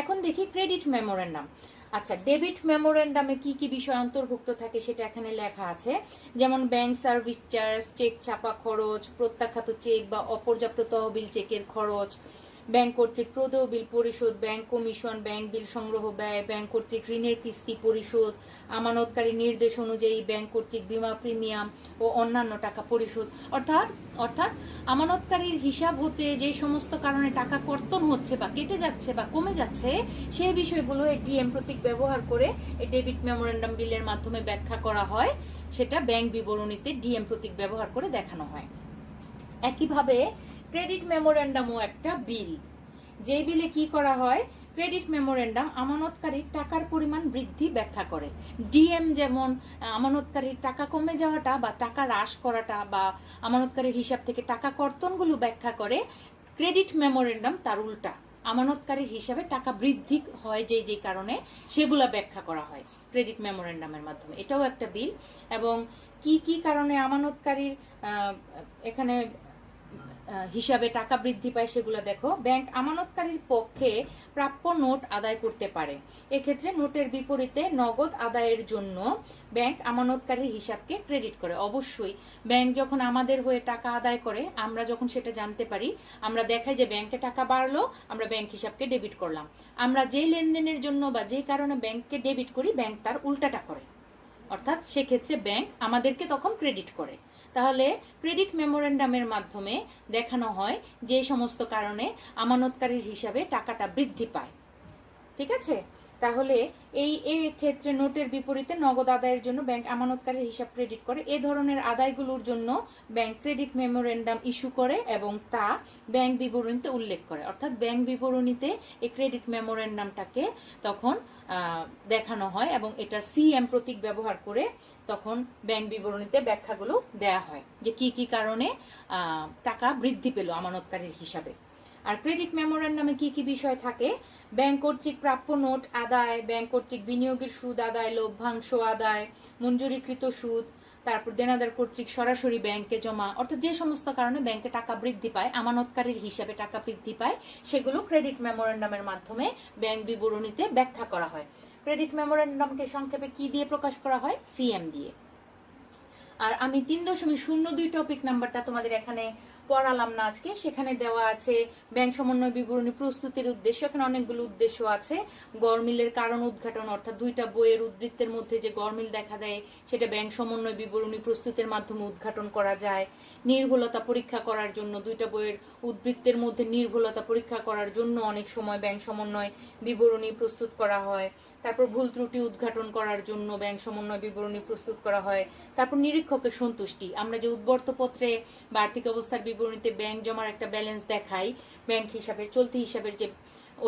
এখন দেখি ক্রেডিট মেমোরেন্ডাম। আচ্ছা, ডেবিট মেমোরেন্ডামে কি কি বিষয় অন্তর্ভুক্ত থাকে সেটা এখানে লেখা আছে, যেমন ব্যাংক সার্ভিস চার্জ, চেক ছাপা খরচ, প্রত্যাখ্যাত চেক বা অপর্যাপ্ত তহবিল চেকের খরচ, ব্যাংক কর্তৃক প্রদেয় বিল পরিশোধ, ব্যাংক কমিশন, ব্যাংক বিল সংগ্রহ ব্যয়, ব্যাংক কর্তৃক ঋণের কিস্তি পরিশোধ, আমানতকারী নির্দেশ অনুযায়ী ব্যাংক কর্তৃক বীমা প্রিমিয়াম ও অন্যান্য টাকা পরিশোধ। অর্থাৎ আমানতকারীর হিসাব হতে যে সমস্ত কারণে টাকা কর্তন হচ্ছে বা কেটে যাচ্ছে বা কমে যাচ্ছে সেই বিষয়গুলো এই ডিএম প্রতীক ব্যবহার করে এই ডেবিট মেমোরেন্ডাম বিলের মাধ্যমে ব্যাখ্যা করা হয়, সেটা ব্যাংক বিবরণীতে ডিএম প্রতীক ব্যবহার করে দেখানো হয়। একইভাবে ক্রেডিট মেমোরেন্ডামও একটা বিল, যে বিলে কি করা হয়, ক্রেডিট মেমোরেন্ডাম আমানতকারীর টাকার পরিমাণ বৃদ্ধি ব্যাখ্যা করে। ডিএম যেমন আমানতকারীর টাকা কমে যাওয়াটা বা টাকা হ্রাস করাটা বা আমানতকারীর হিসাব থেকে টাকা কর্তনগুলো ব্যাখ্যা করে, ক্রেডিট মেমোরেন্ডাম তার উল্টা, আমানতকারীর হিসাবে টাকা বৃদ্ধি হয় যে কারণে সেগুলা ব্যাখ্যা করা হয় ক্রেডিট মেমোরেন্ডামের মাধ্যমে। এটাও একটা বিল। এবং কি কি কারণে আমানতকারীর এখানে হিসাবে টাকা বৃদ্ধি পায় সেগুলো দেখো। ব্যাংক আমানতকারীর পক্ষে প্রাপ্য নোট আদায় করতে পারে। এক্ষেত্রে নোটের বিপরীতে নগদ আদায়ের জন্য ব্যাংক আমানতকারীর হিসাবকে ক্রেডিট করে। অবশ্যই ব্যাংক যখন আমাদের হয়ে টাকা আদায় করে, আমরা যখন সেটা জানতে পারি, আমরা দেখাই যে ব্যাংকে টাকা বাড়লো, আমরা ব্যাংক হিসাবকে ডেবিট করলাম। আমরা যে লেনদেনের জন্য বা যে কারণে ব্যাংককে ডেবিট করি, ব্যাংক তার উল্টাটা করে, অর্থাৎ সেক্ষেত্রে ব্যাংক আমাদেরকে তখন ক্রেডিট করে। তাহলে ক্রেডিট মেমোরেন্ডামের মাধ্যমে দেখানো হয় যে সমস্ত কারণে আমানতকারীর হিসাবে টাকাটা বৃদ্ধি পায়। ঠিক আছে, তাহলে এই ক্ষেত্রে নোটের বিপরীতে নগদ আদায়ের জন্য ব্যাংক আমানতকারীর হিসাব ক্রেডিট করে। এ ধরনের আদায়গুলোর জন্য ব্যাংক ক্রেডিট মেমোরেন্ডাম ইস্যু করে এবং তা ব্যাংক বিবরণীতে উল্লেখ করে। অর্থাৎ ব্যাংক বিবরণীতে এই ক্রেডিট মেমোরেন্ডামটাকে তখন দেখানো হয় এবং এটা সিএম প্রতীক ব্যবহার করে তখন ব্যাংক বিবরণীতে ব্যাখ্যাগুলো দেয়া হয় যে কি কি কারণে টাকা বৃদ্ধি পেল আমানতকারীর হিসাবে। আর ক্রেডিট মেমোরেন্ডামে কি কি বিষয় থাকে, ব্যাংক কর্তৃক প্রাপ্য নোট আদায়, ব্যাংক কর্তৃক বিনিয়োগের সুদ আদায়, লভ্যাংশ আদায়, মঞ্জুরিকৃত সুদ, তারপর দেনাদার কর্তৃক সরাসরি ব্যাংকে জমা, অর্থাৎ যে সমস্ত কারণে ব্যাংকে টাকা বৃদ্ধি পায়, আমানতকারীর হিসাবে টাকা বৃদ্ধি পায়, সেগুলো ক্রেডিট মেমোরেন্ডামের মাধ্যমে ব্যাংক বিবরণীতে ব্যাখ্যা করা হয়। ক্রেডিট মেমোরেন্ডামকে সংক্ষেপে কি দিয়ে প্রকাশ করা হয়, সিএম দিয়ে। আর আমি 3.02 টপিক নাম্বারটা তোমাদের এখানে পড়ালাম না আজকে, সেখানে দেওয়া আছে ব্যাংক সমন্বয় বিবরণী প্রস্তুতির উদ্দেশ্য। এখানে অনেকগুলো উদ্দেশ্য আছে। গরমিলের কারণ উদ্ঘাটন, অর্থাৎ দুইটা বইয়ের উদ্বৃত্তের মধ্যে যে গরমিল দেখা দেয় সেটা ব্যাংক সমন্বয় বিবরণী প্রস্তুতের মাধ্যমে উদ্ঘাটন করা যায়। নির্ভুলতা পরীক্ষা করার জন্য, দুইটা বইয়ের উদ্বৃত্তের মধ্যে নির্ভুলতা পরীক্ষা করার জন্য অনেক সময় ব্যাংক সমন্বয় বিবরণী প্রস্তুত করা হয়। তারপর ভুল ত্রুটি উদ্ঘাটন করার জন্য ব্যাংক সমন্বয় বিবরণী প্রস্তুত করা হয়। তারপর নিরীক্ষকের সন্তুষ্টি, আমরা যে উদ্বর্ত পত্রে বা আর্থিক অবস্থার বিবরণীতে ব্যাংক জমার একটা ব্যালেন্স দেখাই, ব্যাংক হিসাবে চলতি হিসাবের যে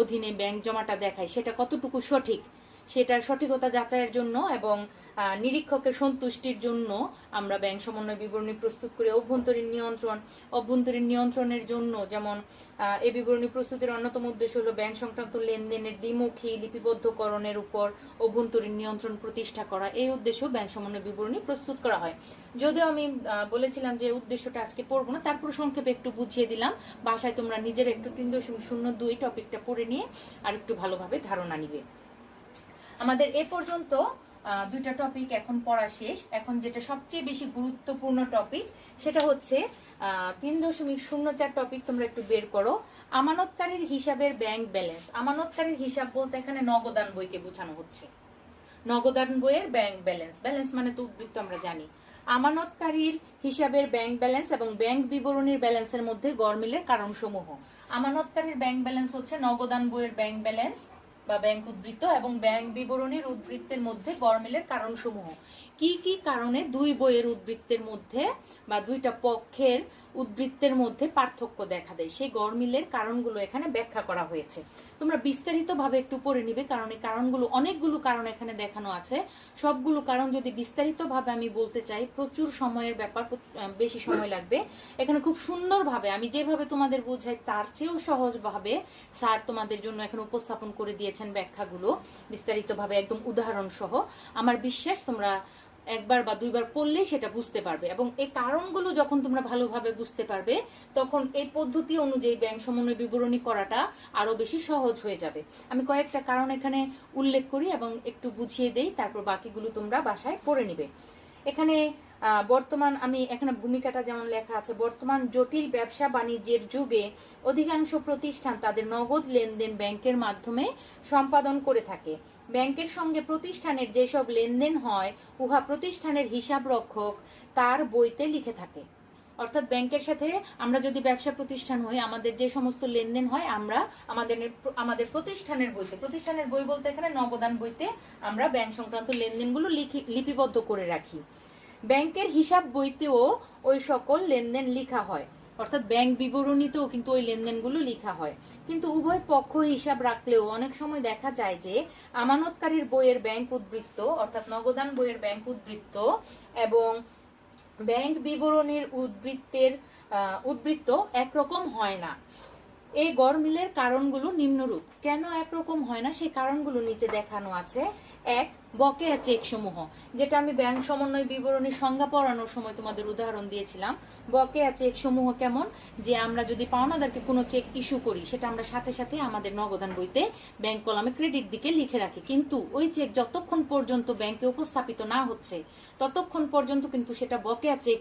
অধীনে ব্যাংক জমাটা দেখাই সেটা কতটুকু সঠিক, সেটার সঠিকতা যাচাইয়ের জন্য এবং নিরীক্ষকের সন্তুষ্টির জন্য আমরা ব্যাংক সমন্বয় বিবরণী প্রস্তুত করি। অভ্যন্তরীণ নিয়ন্ত্রণের জন্য, যেমন এই বিবরণী প্রস্তুতির অন্যতম উদ্দেশ্য হলো ব্যাংক সংক্রান্ত লেনদেনের দ্বিমুখী লিপিবদ্ধকরণের উপর অভ্যন্তরীণ নিয়ন্ত্রণ প্রতিষ্ঠা করা। এই উদ্দেশ্য ব্যাংক সমন্বয় বিবরণী প্রস্তুত করা হয়। যদিও আমি বলেছিলাম যে উদ্দেশ্যটা আজকে পড়বো না, তারপর সংক্ষেপে একটু বুঝিয়ে দিলাম। বাসায় তোমরা নিজের একটু 3.02 টপিকটা পড়ে নিয়ে আর একটু ভালোভাবে ধারণা নিবে। আমাদের এ পর্যন্ত দুইটা টপিক এখন পড়া শেষ। এখন যেটা সবচেয়ে বেশি গুরুত্বপূর্ণ টপিক সেটা হচ্ছে 3.04 টপিক তোমরা একটু বের করো। আমানতকারীর হিসাবের ব্যাংক ব্যালেন্স। আমানতকারীর হিসাব বলতে এখানে নগদান বইকে বোঝানো হচ্ছে। নগদান বইয়ের ব্যাংক ব্যালেন্স, ব্যালেন্স মানে তো উদ্বৃত্ত আমরা জানি। আমানতকারীর হিসাবের ব্যাংক ব্যালেন্স এবং ব্যাংক বিবরণীর ব্যালেন্সের মধ্যে গরমিলের কারণসমূহ। আমানতকারীর ব্যাংক ব্যালেন্স হচ্ছে নগদান বইয়ের ব্যাংক ব্যালেন্স বা ব্যাংক উদ্বৃত্ত এবং ব্যাংক বিবরণীর উদ্বৃত্তের মধ্যে গরমিলের কারণসমূহ। কি কি কারণে দুই বইয়ের উদ্বৃত্তের মধ্যে বা দুইটা পক্ষের উদ্বৃত্তের মধ্যে পার্থক্য দেখা দেয়, সেই গরমিলের কারণগুলো এখানে ব্যাখ্যা করা হয়েছে। তোমরা বিস্তারিতভাবে একটু পড়ে নিবে, কারণ এই কারণগুলো অনেকগুলো কারণ এখানে দেখানো আছে। সবগুলো কারণ যদি বিস্তারিতভাবে আমি বলতে চাই প্রচুর সময়ের ব্যাপার, বেশি সময় লাগবে। এখানে খুব সুন্দরভাবে আমি যেভাবে তোমাদের বোঝাই তার চেয়েও সহজভাবে স্যার তোমাদের জন্য এখানে উপস্থাপন করে দিয়েছেন ব্যাখ্যাগুলো বিস্তারিতভাবে, একদম উদাহরণ সহ। আমার বিশ্বাস তোমরা একবার বা দুইবার পড়লেই সেটা বুঝতে পারবে, এবং এই কারণগুলো যখন তোমরা ভালোভাবে বুঝতে পারবে তখন এই পদ্ধতি অনুযায়ী ব্যাংক সমন্বয় বিবরণী করাটা আরো বেশি সহজ হয়ে যাবে। আমি কয়েকটা কারণ এখানে উল্লেখ করি এবং একটু বুঝিয়ে দেই, তারপর বাকিগুলো তোমরা বাসায় পড়ে নিবে। এখানে বর্তমান, আমি এখানে ভূমিকাটা যেমন লেখা আছে, বর্তমান জটিল ব্যবসা বাণিজ্যের যুগে অধিকাংশ প্রতিষ্ঠান তাদের নগদ লেনদেন ব্যাংকের মাধ্যমে সম্পাদন করে থাকে। ব্যাংকের সঙ্গে প্রতিষ্ঠানের যেসব লেনদেন হয় উহা প্রতিষ্ঠানের হিসাব রক্ষক তার বইতে লিখে থাকে। অর্থাৎ ব্যাংকের সাথে আমরা যদি ব্যবসা প্রতিষ্ঠান হই, আমাদের যে সমস্ত লেনদেন হয় আমরা আমাদের প্রতিষ্ঠানের বইতে, প্রতিষ্ঠানের বই বলতে এখানে নগদান বইতে আমরা ব্যাংক সংক্রান্ত লেনদেনগুলো লিপিবদ্ধ করে রাখি। ব্যাংকের হিসাব বইতেও ওই সকল লেনদেন লেখা হয়, অর্থাৎ ব্যাংক বিবরণীতেও কিন্তু ওই লেনদেনগুলো লেখা হয়। কিন্তু উভয় পক্ষ হিসাব রাখলেও অনেক সময় দেখা যায় যে আমানতকারীর বইয়ের ব্যাংক উদ্বৃত্ত অর্থাৎ নগদান বইয়ের ব্যাংক উদ্বৃত্ত এবং ব্যাংক বিবরণীর উদ্বৃত্ত একরকম হয় না। এই গরমিলের কারণগুলো নিম্নরূপ। কেন একরকম হয় না সেই কারণগুলো নিচে দেখানো আছে। এক, বকেয়া চেক সমূহ, যেটা আমি ব্যাংক সমন্বয় বিবরণীর সংজ্ঞা পড়ানোর সময় তোমাদের উদাহরণ দিয়েছিলাম। বকেয়া চেক সমূহ কেমন, যে আমরা যদি পাওনাদারকে কোনো চেক ইস্যু করি সেটা আমরা সাথে সাথে আমাদের নগদান বইতে ব্যাংক কলামে ক্রেডিট দিকে লিখে রাখি, কিন্তু ওই চেক যতক্ষণ পর্যন্ত ব্যাংকে উপস্থাপিত না হচ্ছে ততক্ষণ পর্যন্ত কিন্তু সেটা বকেয়া চেক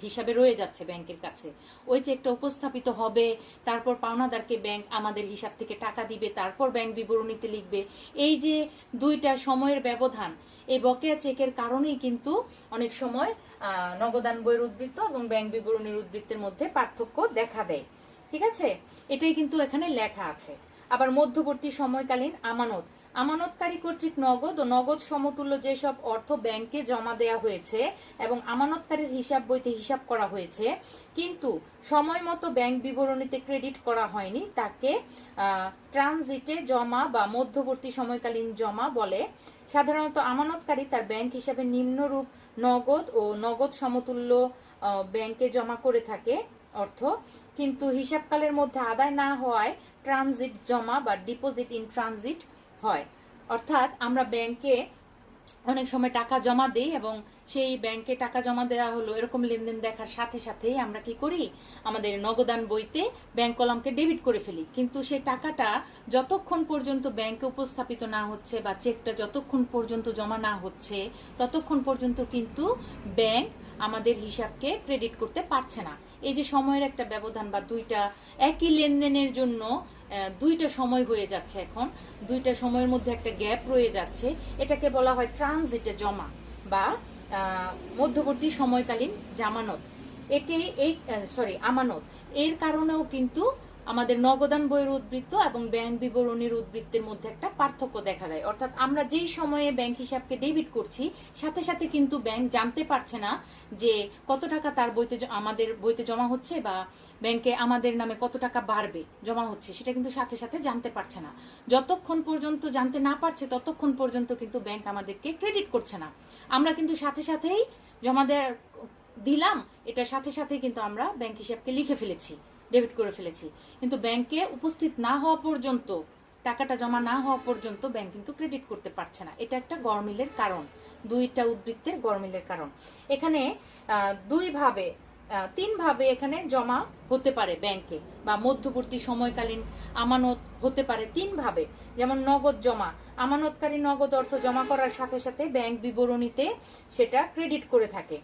হিসাবে রয়ে যাচ্ছে ব্যাংকের কাছে। ওই চেকটা উপস্থাপিত হবে, তারপর পাওনাদারকে ব্যাংক আমাদের হিসাব থেকে টাকা দিবে, তারপর ব্যাংক বিবরণীতে লিখবে। এই যে দুইটা সময়ের ব্যবধান, এই বকেয়া চেকের কারণেই কিন্তু অনেক সময় নগদান বইয়ের উদ্বৃত্ত এবং ব্যাংক বিবরণীর উদ্বৃত্তের মধ্যে পার্থক্য দেখা দেয়। ঠিক আছে, এটাই কিন্তু এখানে লেখা আছে। আবার মধ্যবর্তী সময়কালীন আমানত, আমানতকারী কর্তৃক নগদ ও নগদ সমতুল্য যেসব অর্থ ব্যাংকে জমা দেয়া হয়েছে এবং আমানতকারীর হিসাব বইতে হিসাব করা হয়েছে কিন্তু সময় মতো ব্যাংক বিবরণীতে ক্রেডিট করা হয়নি, তাকে ট্রানজিটে জমা বা মধ্যবর্তী সময়কালীন জমা বলে। সাধারণত আমানতকারী তার ব্যাংক হিসাবে নিম্নরূপ নগদ ও নগদ সমতুল্য ব্যাংকে জমা করে থাকে অর্থ, কিন্তু হিসাবকালের মধ্যে আদায় না হওয়ায় ট্রানজিট জমা বা ডিপোজিট ইন ট্রানজিট হয়। অর্থাৎ আমরা ব্যাংকে অনেক সময় টাকা জমা দেই এবং সেই ব্যাংকে টাকা জমা দেওয়া হলো এরকম লেনদেন দেখার সাথে সাথেই আমরা কি করি, আমাদের নগদান বইতে ব্যাংক কলামকে ডেবিট করে ফেলি। কিন্তু সেই টাকাটা যতক্ষণ পর্যন্ত ব্যাংকে উপস্থাপিত না হচ্ছে বা চেকটা যতক্ষণ পর্যন্ত জমা না হচ্ছে ততক্ষণ পর্যন্ত কিন্তু ব্যাংক আমাদের হিসাবকে ক্রেডিট করতে পারছে না। এই যে সময়ের একটা ব্যবধান বা দুইটা একই লেনদেনের জন্য দুইটা সময় হয়ে যাচ্ছে, এখন দুইটা সময়ের মধ্যে একটা গ্যাপ রয়ে যাচ্ছে, এটাকে বলা হয় ট্রানজিটে জমা বা মধ্যবর্তী সময়কালীন জামানত, আমানত। এর কারণেও কিন্তু আমাদের নগদান বইয়ের উদ্বৃত্ত এবং ব্যাংক বিবরণীর উদ্বৃত্তের মধ্যে একটা পার্থক্য দেখা দেয়। অর্থাৎ আমরা যেই সময়ে ব্যাংক হিসাবকে ডেবিট করছি সাথে সাথে কিন্তু ব্যাংক জানতে পারছে না যে কত টাকা তার বইতে আমাদের বইতে জমা হচ্ছে বা ব্যাংকে আমাদের নামে কত টাকা বাড়বে জমা হচ্ছে, সেটা কিন্তু সাথে সাথে জানতে পারছে না। যতক্ষণ পর্যন্ত জানতে না পারছে ততক্ষণ পর্যন্ত কিন্তু ব্যাংক আমাদেরকে ক্রেডিট করছে না। আমরা কিন্তু সাথে সাথেই জমা দিলাম, এটার সাথে সাথে কিন্তু আমরা ব্যাংক হিসাবকে লিখে ফেলেছি, ডেবিট করে ফেলেছি, কিন্তু ব্যাংকে উপস্থিত না হওয়া পর্যন্ত, টাকাটা জমা না হওয়া পর্যন্ত ব্যাংক কিন্তু ক্রেডিট করতে পারছে না। এটা একটা গরমিলের কারণ, দুইটা উদ্বৃত্তের গরমিলের কারণ। এখানে দুই ভাবে তিন ভাবে এখানে জমা হতে পারে ব্যাংকে, বা মধ্যবর্তী সময়কালীন আমানত হতে পারে তিন ভাবে। যেমন নগদ জমা, আমানতকারী নগদ অর্থ জমা করার সাথে সাথে ব্যাংক বিবরণীতে সেটা ক্রেডিট করে থাকে।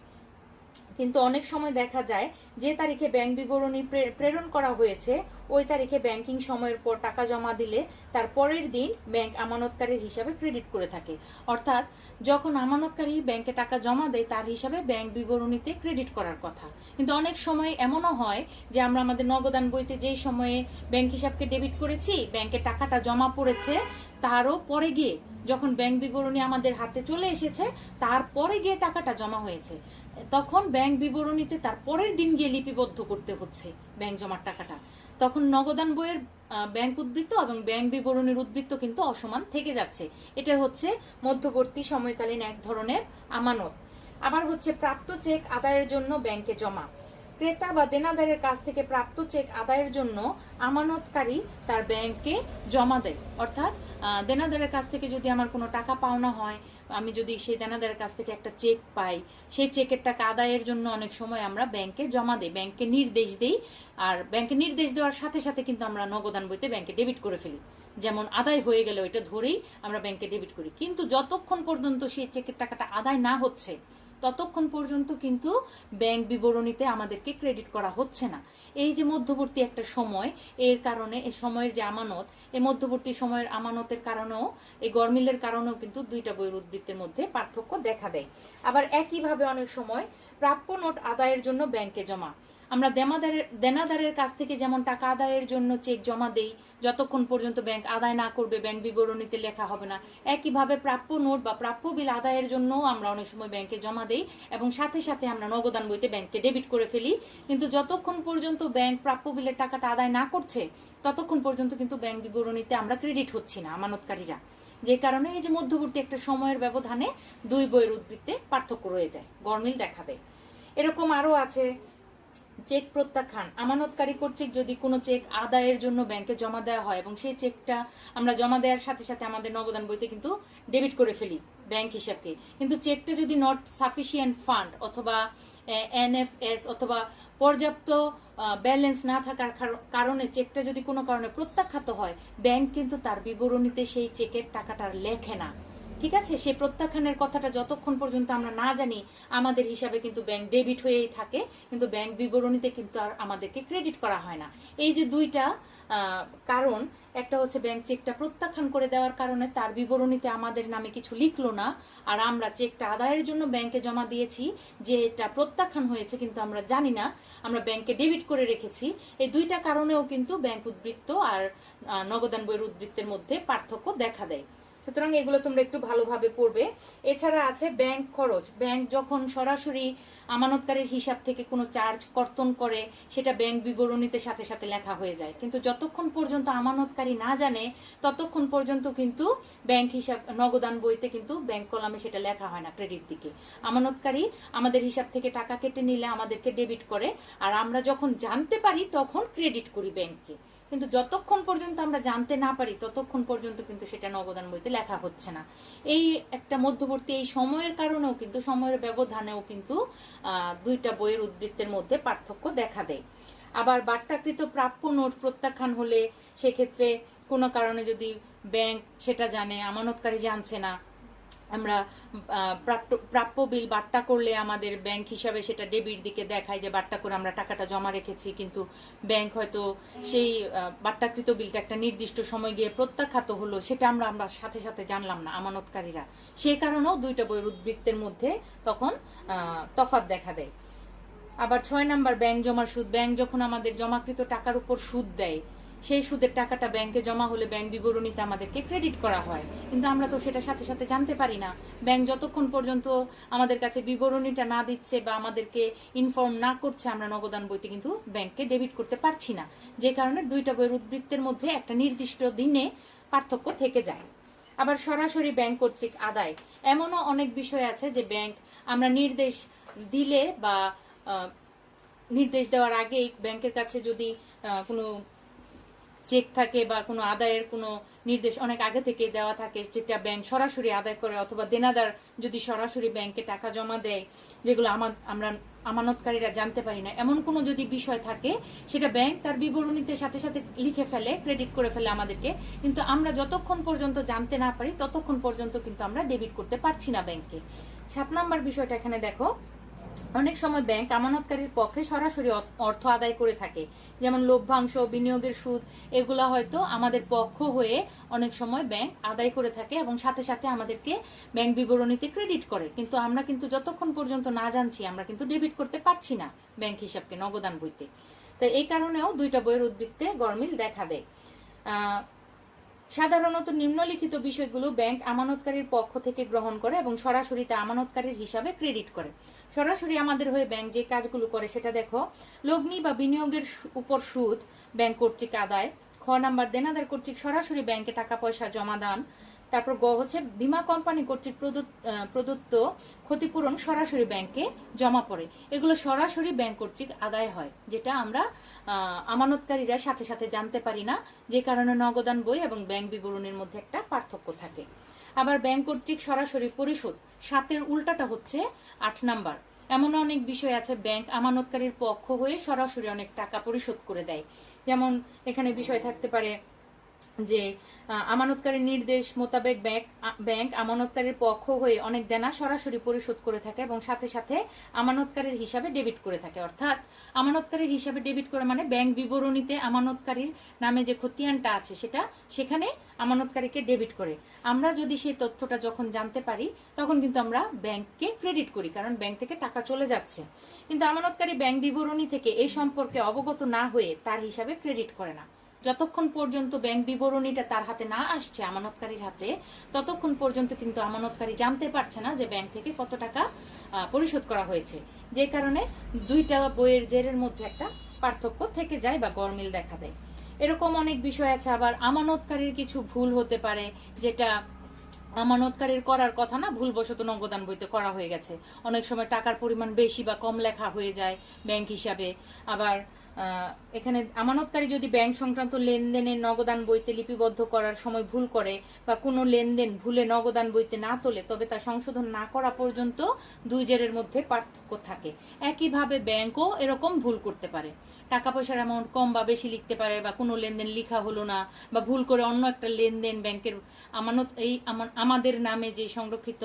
কিন্তু অনেক সময় দেখা যায় যে তারিখে ব্যাংক বিবরণী প্রেরণ করা হয়েছে ওই তারিখে ব্যাংকিং সময়ের পর টাকা জমা দিলে তার পরের দিন ব্যাংক আমানতকারীর হিসাবে ক্রেডিট করে থাকে। অর্থাৎ যখন আমানতকারী ব্যাংকে টাকা জমা দেয় তার হিসাবে ব্যাংক বিবরণীতে ক্রেডিট করার কথা। কিন্তু অনেক সময় এমনও হয় যে আমরা আমাদের নগদান বইতে যেই সময়ে ব্যাংক হিসাবকে ডেবিট করেছি, ব্যাংকে টাকাটা জমা পড়েছে, তারও পরে গিয়ে যখন ব্যাংক বিবরণী আমাদের হাতে চলে এসেছে তারপরে গিয়ে টাকাটা জমা হয়েছে, তখন ব্যাংক বিবরণীতে তার পরের দিন গিয়ে লিপিবদ্ধ করতে হচ্ছে ব্যাংক জমার টাকাটা। তখন নগদান বইয়ের ব্যাংক উদ্বৃত্ত এবং ব্যাংক বিবরণীর উদ্বৃত্ত কিন্তু অসমান থেকে যাচ্ছে। এটা হচ্ছে মধ্যবর্তী সময়কালীন এক ধরনের আমানত। আবার হচ্ছে প্রাপ্ত চেক আদায়ের জন্য ব্যাংকে জমা। ক্রেতা বা দেনাদারের কাছ থেকে প্রাপ্ত চেক আদায়ের জন্য আমানতকারী তার ব্যাংকে জমা দেয়। অর্থাৎ দেনাদারের কাছ থেকে যদি আমার কোনো টাকা পাওনা হয়, আমি যদি সেই দেনাদারের কাছ থেকে একটা চেক পাই, সেই চেকের টাকা আদায়ের জন্য অনেক সময় আমরা ব্যাংকে জমা দেই, ব্যাংকে নির্দেশ দেই। আর ব্যাংকে নির্দেশ দেওয়ার সাথে সাথে কিন্তু আমরা নগদান বইতে ব্যাংকে ডেবিট করে ফেলি। যেমন আদায় হয়ে গেলে ওইটা ধরেই আমরা ব্যাংকে ডেবিট করি। কিন্তু যতক্ষণ পর্যন্ত সেই চেকের টাকাটা আদায় না হচ্ছে ততক্ষণ পর্যন্ত কিন্তু ব্যাংক বিবরণীতে আমাদেরকে ক্রেডিট করা হচ্ছে না। এই যে মধ্যবর্তী একটা সময়, এর কারণে এই সময়ের যে আমানত, এই মধ্যবর্তী সময়ের আমানতের কারণেও, এই গরমিলের কারণেও কিন্তু দুইটা বইয়ের উদ্বৃত্তের মধ্যে পার্থক্য দেখা দেয়। আবার একইভাবে অনেক সময় প্রাপ্য নোট আদায়ের জন্য ব্যাংকে জমা। আমরা দেনাদারের কাছ থেকে যেমন টাকা আদায়ের জন্য চেক জমা দেই, যতক্ষণ পর্যন্ত ব্যাংক আদায় না করবে ব্যাংক বিবরণীতে লেখা হবে না। একইভাবে প্রাপ্য নোট বা প্রাপ্য বিল আদায়ের জন্য আমরা অনেক সময় ব্যাংকে জমা দেই এবং সাথে সাথে আমরা নগদান বইতে ব্যাংকে ডেবিট করে ফেলি। কিন্তু যতক্ষণ পর্যন্ত ব্যাংক প্রাপ্য বিলের টাকাটা আদায় না করছে ততক্ষণ পর্যন্ত কিন্তু ব্যাংক বিবরণীতে আমরা ক্রেডিট হচ্ছি না আমানতকারীরা। যে কারণে এই যে মধ্যবর্তী একটা সময়ের ব্যবধানে দুই বইয়ের উদ্বৃত্তে পার্থক্য রয়ে যায়, গরমিল দেখা দেয়। এরকম আরো আছে চেক প্রত্যাখ্যান। আমানতকারী কর্তৃক যদি কোনো চেক আদায়ের জন্য ব্যাংকে জমা দেওয়া হয় এবং সেই চেকটা আমরা জমা দেওয়ার সাথে সাথে আমাদের নগদান বইতে কিন্তু ডেবিট করে ফেলি ব্যাংক হিসাবকে, কিন্তু চেকটা যদি নট সাফিসিয়েন্ট ফান্ড অথবা এনএফএস অথবা পর্যাপ্ত ব্যালেন্স না থাকার কারণে চেকটা যদি কোনো কারণে প্রত্যাখ্যাত হয়, ব্যাংক কিন্তু তার বিবরণীতে সেই চেকের টাকাটা লেখে না। ঠিক আছে, সেই প্রত্যাখ্যানের কথাটা যতক্ষণ পর্যন্ত আমরা না জানি আমাদের হিসাবে কিন্তু ব্যাংক ডেবিট হয়েই থাকে, কিন্তু ব্যাংক বিবরণীতে কিন্তু আর আমাদেরকে ক্রেডিট করা হয় না। এই যে দুইটা কারণ, একটা হচ্ছে ব্যাংক চেকটা প্রত্যাখ্যান করে দেওয়ার কারণে তার বিবরণীতে আমাদের নামে কিছু লিখলো না, আর আমরা চেকটা আদায়ের জন্য ব্যাংকে জমা দিয়েছি যে এটা প্রত্যাখ্যান হয়েছে কিন্তু আমরা জানি না, আমরা ব্যাংকে ডেবিট করে রেখেছি। এই দুইটা কারণেও কিন্তু ব্যাংক উদ্বৃত্ত আর নগদান বইয়ের উদ্বৃত্তের মধ্যে পার্থক্য দেখা দেয়। সুতরাং এগুলো তোমরা একটু ভালোভাবে পড়বে। এছাড়া আছে ব্যাংক খরচ। ব্যাংক যখন সরাসরি আমানতকারীর হিসাব থেকে কোনো চার্জ কর্তন করে সেটা ব্যাংক বিবরণীতে সাথে সাথে লেখা হয়ে যায়, কিন্তু যতক্ষণ পর্যন্ত আমানতকারী না জানে ততক্ষণ পর্যন্ত কিন্তু ব্যাংক হিসাব নগদান বইতে কিন্তু ব্যাংক কলামে সেটা লেখা হয় না ক্রেডিট দিকে। আমানতকারী আমাদের হিসাব থেকে টাকা কেটে নিলে আমাদেরকে ডেবিট করে, আর আমরা যখন জানতে পারি তখন ক্রেডিট করি ব্যাংককে। কিন্তু যতক্ষণ পর্যন্ত আমরা জানতে না পারি ততক্ষণ পর্যন্ত কিন্তু সেটা নগদান বইতে লেখা হচ্ছে না। এই একটা মধ্যবর্তী এই সময়ের কারণেও কিন্তু, সময়ের ব্যবধানেও কিন্তু দুইটা বইয়ের উদ্বৃত্তের মধ্যে পার্থক্য দেখা দেয়। আবার বাট্টাকৃত প্রাপ্য নোট প্রত্যাখ্যান হলে সেক্ষেত্রে কোনো কারণে যদি ব্যাংক সেটা জানে, আমানতকারী জানছে না, আমরা প্রাপ্য বিল বাট্টা করলে আমাদের ব্যাংক হিসাবে সেটা ডেবিট দিকে দেখায় যে বাট্টা করে আমরা টাকাটা জমা রেখেছি, কিন্তু ব্যাংক হয়তো সেই বাট্টাকৃত বিলটা একটা নির্দিষ্ট সময় গিয়ে প্রত্যাখ্যাত হলো, সেটা আমরা সাথে সাথে জানলাম না আমানতকারীরা। সেই কারণেও দুইটা বইয়ের উদ্বৃত্তের মধ্যে তখন তফাৎ দেখা দেয়। আবার 6 নাম্বার ব্যাংক জমার সুদ। ব্যাংক যখন আমাদের জমাকৃত টাকার উপর সুদ দেয়, সেই সুদের টাকাটা ব্যাংকে জমা হলে ব্যাংক বিবরণীতে আমাদেরকে ক্রেডিট করা হয়, কিন্তু আমরা তো সেটা সাথে সাথে জানতে পারি না। ব্যাংক যতক্ষণ পর্যন্ত আমাদের কাছে বিবরণীটা না দিচ্ছে বা আমাদেরকে ইনফর্ম না করছে আমরা নগদান বইতে কিন্তু ব্যাংকে ডেবিট করতে পারছি না। যে কারণে দুইটা বইয়ের উদ্বৃত্তের মধ্যে একটা নির্দিষ্ট দিনে পার্থক্য থেকে যায়। আবার সরাসরি ব্যাংক কর্তৃক আদায়। এমনও অনেক বিষয় আছে যে ব্যাংক আমরা নির্দেশ দিলে বা নির্দেশ দেওয়ার আগেই ব্যাংকের কাছে যদি কোনো চেক থাকে বা কোনো আদায়ের কোনো নির্দেশ অনেক আগে থেকে দেওয়া থাকে, যেটা ব্যাংক সরাসরি আদায় করে, অথবা দেনাদার যদি সরাসরি ব্যাংকে টাকা জমা দেয়, যেগুলো আমরা আমানতকারীরা জানতে পারি না, এমন কোনো যদি বিষয় থাকে সেটা ব্যাংক তার বিবরণীতে সাথে সাথে লিখে ফেলে, ক্রেডিট করে ফেলে আমাদেরকে, কিন্তু আমরা যতক্ষণ পর্যন্ত জানতে না পারি ততক্ষণ পর্যন্ত কিন্তু আমরা ডেবিট করতে পারছি না ব্যাংকে। 7 নাম্বার বিষয়টা এখানে দেখো, অনেক সময় ব্যাংক আমানতকারীর পক্ষে সরাসরি অর্থ আদায় করে থাকে, যেমন লভ্যাংশ, বিনিয়োগের সুদ, এগুলা হয়তো আমাদের পক্ষ হয়ে অনেক সময় ব্যাংক আদায় করে থাকে এবং সাথে সাথে আমাদেরকে ব্যাংক বিবরণীতে ক্রেডিট করে, কিন্তু আমরা কিন্তু যতক্ষণ পর্যন্ত না জানছি আমরা কিন্তু ডেবিট করতে পারছি না ব্যাংক হিসাবকে নগদান বইতে। তো এই কারণেও দুইটা বইয়ের উদ্বৃত্তে গরমিল দেখা দেয়। সাধারণত নিম্নলিখিত বিষয়গুলো ব্যাংক আমানতকারীর পক্ষ থেকে গ্রহণ করে এবং সরাসরি তা আমানতকারীর হিসাবে ক্রেডিট করে। সরাসরি আমাদের হয়ে ব্যাংক যে কাজগুলো করে সেটা দেখো, লগ্নি বা বিনিয়োগের উপর সুদ ব্যাংক কর্তৃক আদায়। খ নাম্বার, দেনাদার কর্তৃক সরাসরি ব্যাংকে টাকা পয়সা জমা দান। তারপর গ হচ্ছে বিমা কোম্পানি কর্তৃক প্রদত্ত ক্ষতিপূরণ সরাসরি ব্যাংকে জমা পড়ে। এগুলো সরাসরি ব্যাংক কর্তৃক আদায় হয়, যেটা আমরা আমানতকারীরা সাথে সাথে জানতে পারি না, যে কারণে নগদান বই এবং ব্যাংক বিবরণীর মধ্যে একটা পার্থক্য থাকে। আবার ব্যাংক কর্তৃক সরাসরি পরিশোধ, 7-এর উল্টাটা হচ্ছে 8 নাম্বার। এমন অনেক বিষয় আছে ব্যাংক আমানতকারীর পক্ষ হয়ে সরাসরি অনেক টাকা পরিশোধ করে দেয়। যেমন এখানে বিষয় থাকতে পারে যে আমানতকারীর নির্দেশ মোতাবেক ব্যাংক আমানতকারীর পক্ষ হয়ে অনেক দেনা সরাসরি পরিশোধ করে থাকে এবং সাথে সাথে আমানতকারীর হিসাবে ডেবিট করে থাকে। অর্থাৎ আমানতকারীর হিসাবে ডেবিট করে মানে ব্যাংক বিবরণীতে আমানতকারীর নামে যে খতিয়ানটা আছে সেটা সেখানে আমানতকারীকে ডেবিট করে। আমরা যদি সেই তথ্যটা যখন জানতে পারি তখন কিন্তু আমরা ব্যাংককে ক্রেডিট করি, কারণ ব্যাংক থেকে টাকা চলে যাচ্ছে। কিন্তু আমানতকারী ব্যাংক বিবরণী থেকে এই সম্পর্কে অবগত না হয়ে তার হিসাবে ক্রেডিট করে না। যতক্ষণ পর্যন্ত ব্যাংক বিবরণীটা তার হাতে না আসছে, আমানতকারীর হাতে, ততক্ষণ পর্যন্ত কিন্তু আমানতকারী জানতে পারছে না যে ব্যাংক থেকে কত টাকা পরিশোধ করা হয়েছে, যে কারণে দুইটা বইয়ের জেরের মধ্যে একটা পার্থক্য থেকে যায় বা গরমিল দেখা দেয়। এরকম অনেক বিষয় আছে। আবার আমানতকারীর কিছু ভুল হতে পারে, যেটা আমানতকারীর করার কথা না, ভুলবশত নগদান বইতে করা হয়ে গেছে। অনেক সময় টাকার পরিমাণ বেশি বা কম লেখা হয়ে যায় ব্যাংক হিসাবে। আবার এখানে আমানতকারী যদি ব্যাংক সংক্রান্ত লেনদেনের নগদান বইতে লিপিবদ্ধ করার সময় ভুল করে বা কোনো লেনদেন ভুলে নগদান বইতে না তোলে, তবে তা সংশোধন না করা পর্যন্ত দুই জেরের মধ্যে পার্থক্য থাকে। একইভাবে ব্যাংকও এরকম ভুল করতে পারে, টাকা পয়সার অ্যামাউন্ট কম বা বেশি লিখতে পারে, বা কোনো লেনদেন লেখা হলো না, বা ভুল করে অন্য একটা লেনদেন ব্যাংকের আমাদের নামে যে সংরক্ষিত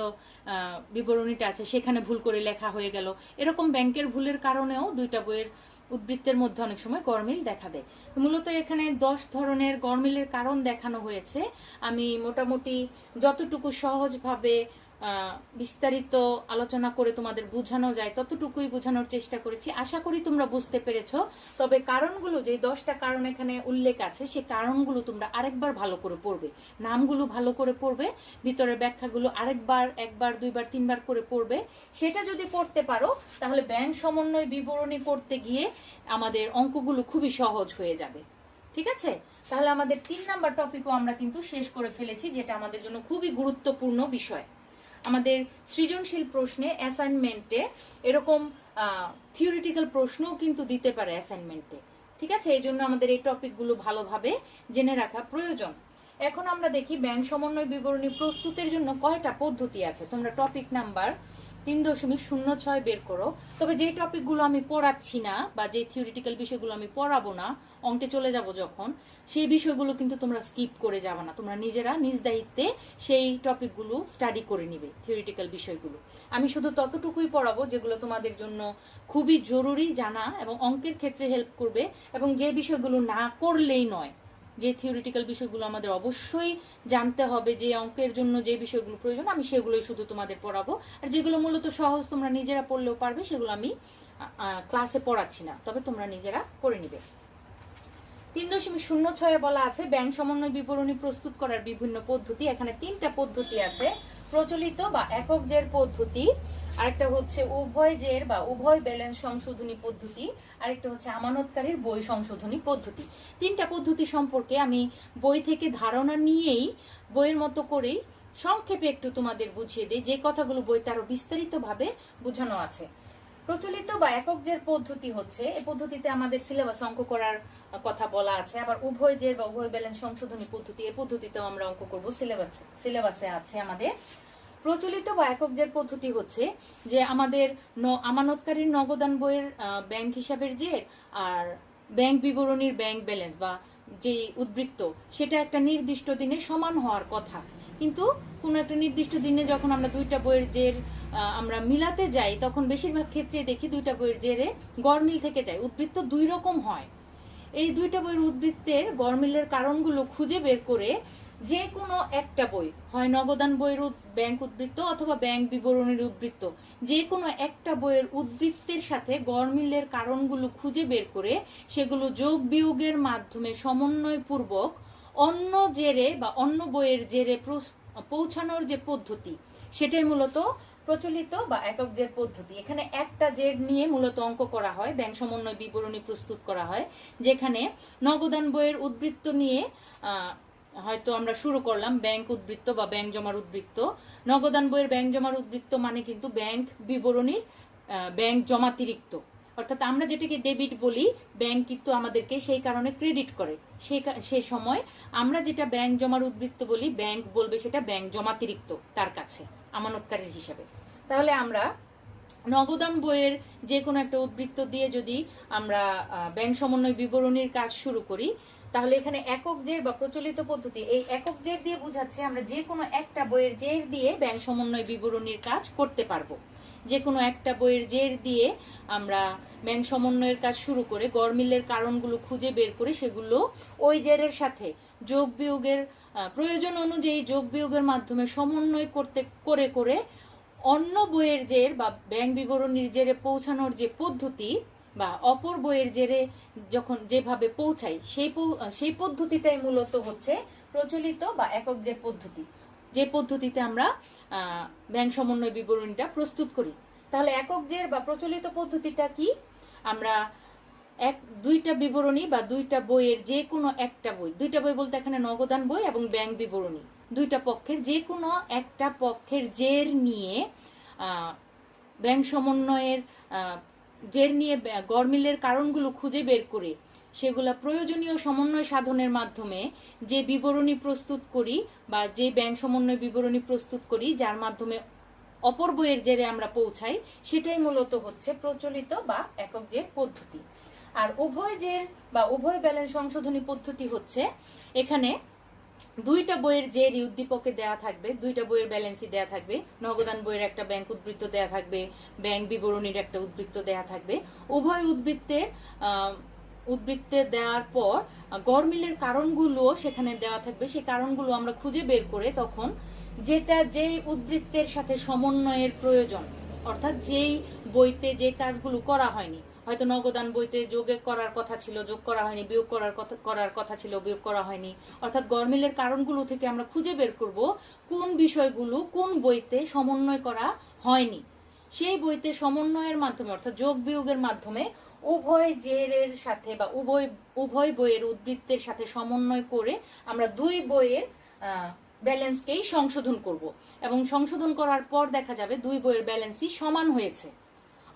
বিবরণীটা আছে সেখানে ভুল করে লেখা হয়ে গেল। এরকম ব্যাংকের ভুলের কারণেও দুইটা বইয়ের উদ্বৃত্তের মধ্যে অনেক সময় গরমিল দেখা দেয়। মূলত এখানে 10 ধরনের গরমিলের কারণ দেখানো হয়েছে। আমি মোটামুটি যতটুকু সহজভাবে বিস্তারিত আলোচনা করে তোমাদের বোঝানো যায় ততটুকুই বোঝানোর চেষ্টা করেছি। আশা করি তোমরা বুঝতে পেরেছো। তবে কারণগুলো, যে 10টা কারণ এখানে উল্লেখ আছে, সেই কারণগুলো তোমরা আরেকবার ভালো করে পড়বে, নামগুলো ভালো করে পড়বে, ভিতরের ব্যাখ্যাগুলো আরেকবার, একবার, দুইবার, তিনবার করে পড়বে। সেটা যদি পড়তে পারো তাহলে ব্যাংক সমন্বয় বিবরণী করতে গিয়ে আমাদের অঙ্কগুলো খুবই সহজ হয়ে যাবে। ঠিক আছে, তাহলে আমাদের 3 নাম্বার টপিকও আমরা কিন্তু শেষ করে ফেলেছি, যেটা আমাদের জন্য খুবই গুরুত্বপূর্ণ বিষয়। আমাদের সৃজনশীল প্রশ্নে, অ্যাসাইনমেন্টে এরকম থিওরিটিক্যাল প্রশ্নও কিন্তু দিতে পারে অ্যাসাইনমেন্টে। ঠিক আছে, এই জন্য আমাদের এই টপিকগুলো ভালোভাবে জেনে রাখা প্রয়োজন। এখন আমরা দেখি ব্যাংক সমন্বয় বিবরণী প্রস্তুতের জন্য কয়টা পদ্ধতি আছে। তোমরা টপিক নাম্বার 3.06 বের করো। তবে যে টপিকগুলো আমি পড়াচ্ছি না বা যে থিওরিটিক্যাল বিষয়গুলো আমি পড়াবো না, অঙ্কে চলে যাব যখন, সেই বিষয়গুলো কিন্তু তোমরা স্কিপ করে যাবে না। তোমরা নিজেরা নিজ দায়িত্বে সেই টপিকগুলো স্টাডি করে নিবে, থিওরিটিক্যাল বিষয়গুলো। আমি শুধু ততটুকুই পড়াবো যেগুলো তোমাদের জন্য খুবই জরুরি জানা এবং অঙ্কের ক্ষেত্রে হেল্প করবে, এবং যে বিষয়গুলো না করলেই নয়, যে থিওরিটিক্যাল বিষয়গুলো আমাদের অবশ্যই জানতে হবে, যে অঙ্কের জন্য যে বিষয়গুলো প্রয়োজন, আমি সেগুলোই শুধু তোমাদের পড়াবো। আর যেগুলো মূলত সহজ, তোমরা নিজেরা পড়লেও পারবে, সেগুলো আমি ক্লাসে পড়াচ্ছি না, তবে তোমরা নিজেরা করে নিবে। 3.06 বলা আছে ব্যাংক সমন্বয় বিবরণী প্রস্তুত করার বিভিন্ন পদ্ধতি। এখানে 3টা পদ্ধতি আছে, প্রচলিত বা একক জের পদ্ধতি, আরেকটা হচ্ছে উভয় জের বা উভয় ব্যালেন্স সংশোধনী পদ্ধতি, আরেকটা হচ্ছে আমানতকারীর বই সংশোধনী পদ্ধতি। 3টা পদ্ধতি সম্পর্কে আমি বই থেকে ধারণা নিয়েই বইয়ের মতো করেই সংক্ষেপে একটু তোমাদের বুঝিয়ে দিই, যে কথাগুলো বইতে আরো বিস্তারিতভাবে বোঝানো আছে। প্রচলিত বা একক জের পদ্ধতি হচ্ছে, এই পদ্ধতিতে আমাদের সিলেবাস অঙ্ক করার কথা বলা আছে। আবার উভয় জের বা উভয় ব্যালেন্স সংশোধনী পদ্ধতি, এই পদ্ধতিতেও আমরা অঙ্ক করব। সিলেবাসে আছে আমাদের। প্রচলিত বা একক জের পদ্ধতি হচ্ছে যে আমাদের আমানতকারীর নগদান বইয়ের ব্যাংক হিসাবের জের আর ব্যাংক বিবরণীর ব্যাংক ব্যালেন্স বা যে উদ্বৃত্ত সেটা একটা নির্দিষ্ট দিনে সমান হওয়ার কথা, কিন্তু কোনো একটা নির্দিষ্ট দিনে যখন আমরা দুইটা বইয়ের জের আমরা মিলাতে যাই তখন বেশিরভাগ ক্ষেত্রে দেখি দুইটা বইয়ের জেরে গড়মিল থেকে যায়। উদ্বৃত্ত দুই রকম হয়। এই দুইটা বইয়ের উদ্বৃত্তের গড়মিলের কারণগুলো খুঁজে বের করে যে কোনো একটা বই, হয় নগদান বইয়ের ব্যাংক উদ্বৃত্ত অথবা ব্যাংক বিবরণীর উদ্বৃত্ত, যে কোনো একটা বইয়ের উদ্বৃত্তের সাথে গড়মিলের কারণগুলো খুঁজে বের করে সেগুলো যোগ বিয়োগের মাধ্যমে সমন্বয়পূর্বক অন্য জেরে বা অন্য বইয়ের জেরে পৌঁছানোর যে পদ্ধতি, সেটাই মূলত প্রচলিত বা একক জের পদ্ধতি। এখানে একটা জের নিয়ে মূলত অঙ্ক করা হয়, ব্যাংক সমন্বয় বিবরণী প্রস্তুত করা হয়, যেখানে নগদান বইয়ের উদ্বৃত্ত নিয়ে হয়তো আমরা শুরু করলাম ব্যাংক উদ্বৃত্ত বা ব্যাংক জমার উদ্বৃত্ত। নগদান বইয়ের ব্যাংক জমার উদ্বৃত্ত মানে কিন্তু ব্যাংক বিবরণীর ব্যাংক জমাতিরিক্ত, অর্থাৎ আমরা যেটাকে ডেবিট বলি ব্যাংক কিন্তু আমাদেরকে সেই কারণে ক্রেডিট করে। সেই সময় আমরা যেটা ব্যাংক জমার উদ্বৃত্ত বলি, ব্যাংক বলবে সেটা ব্যাংক জমাতিরিক্ত তার কাছে আমানতকারীর হিসাবে। তাহলে আমরা নগদান বইয়ের যে কোনো একটা উদ্বৃত্ত দিয়ে যদি আমরা ব্যাংক সমন্বয় বিবরণীর কাজ শুরু করি, তাহলে এখানে একক জের বা প্রচলিত পদ্ধতি, এই একক জের দিয়ে বোঝাচ্ছে আমরা যে কোনো একটা বইয়ের জের দিয়ে ব্যাংক সমন্বয় বিবরণীর কাজ করতে পারবো। যে কোনো একটা বইয়ের জের দিয়ে আমরা ব্যাংক সমন্বয়ের কাজ শুরু করে গড়মিলের কারণগুলো খুঁজে বের করে সেগুলো ওই জেরের সাথে যোগ বিয়োগের প্রয়োজন অনুযায়ী যোগ বিয়োগের মাধ্যমে সমন্বয় করে করে অন্য বইয়ের জের বা ব্যাংক বিবরণীর জেরে পৌঁছানোর যে পদ্ধতি বা অপর বইয়ের জেরে যখন যেভাবে পৌঁছাই সেই পদ্ধতিটাই মূলত হচ্ছে প্রচলিত বা একক জের পদ্ধতি, যে পদ্ধতিতে আমরা ব্যাংক সমন্বয় বিবরণীটা প্রস্তুত করি। তাহলে একক জের বা প্রচলিত পদ্ধতিটা কি? আমরা দুইটা বিবরণী বা দুইটা বইয়ের যে কোনো একটা বই, দুইটা বই বলতে এখানে নগদান বই এবং ব্যাংক বিবরণী, দুইটা পক্ষের যে কোনো একটা পক্ষের জের নিয়ে ব্যাংক সমন্বয়ের জের নিয়ে গড়মিলের কারণগুলো খুঁজে বের করে সেগুলা প্রয়োজনীয় সমন্বয় সাধনের মাধ্যমে যে বিবরণী প্রস্তুত করি বা যে ব্যাংক সমন্বয় বিবরণী প্রস্তুত করি যার মাধ্যমে অপর বইয়ের জেরে আমরা পৌঁছাই, সেটাই মূলত হচ্ছে প্রচলিত বা একক জের পদ্ধতি। আর উভয় জের বা উভয় ব্যালেন্স সংশোধনী পদ্ধতি হচ্ছে এখানে দুইটা বইয়ের জেরই উদ্দীপকে দেয়া থাকবে, দুইটা বইয়ের ব্যালেন্সই দেয়া থাকবে, নগদান বইয়ের একটা ব্যাংক উদ্বৃত্ত দেয়া থাকবে, ব্যাংক বিবরণীর একটা উদ্বৃত্ত দেয়া থাকবে। উভয় উদ্বৃত্তে দেওয়ার পর গড়মিলের কারণগুলো সেখানে দেওয়া থাকবে, সেই কারণগুলো আমরা খুঁজে বের করে তখন যেই উদ্বৃত্তের সাথে সমন্বয়ের প্রয়োজন, অর্থাৎ যেই বইতে যে কাজগুলো করা হয়নি, হয়তো নগদান বইতে যোগে করার কথা ছিল যোগ করা হয়নি, বিয়োগ করার কথা ছিল বিয়োগ করা হয়নি, অর্থাৎ গড়মিলের কারণগুলো থেকে আমরা খুঁজে বের করব কোন বিষয়গুলো কোন বইতে সমন্বয় করা হয়নি। সেই বইতে সমন্বয়ের মাধ্যমে অর্থাৎ যোগ বিয়োগের মাধ্যমে উভয় জেরের সাথে বা উভয় বইয়ের উদ্বৃত্তের সাথে সমন্বয় করে আমরা দুই বইয়ের ব্যালেন্সকেই সংশোধন করব এবং সংশোধন করার পর দেখা যাবে দুই বইয়ের ব্যালেন্সই সমান হয়েছে।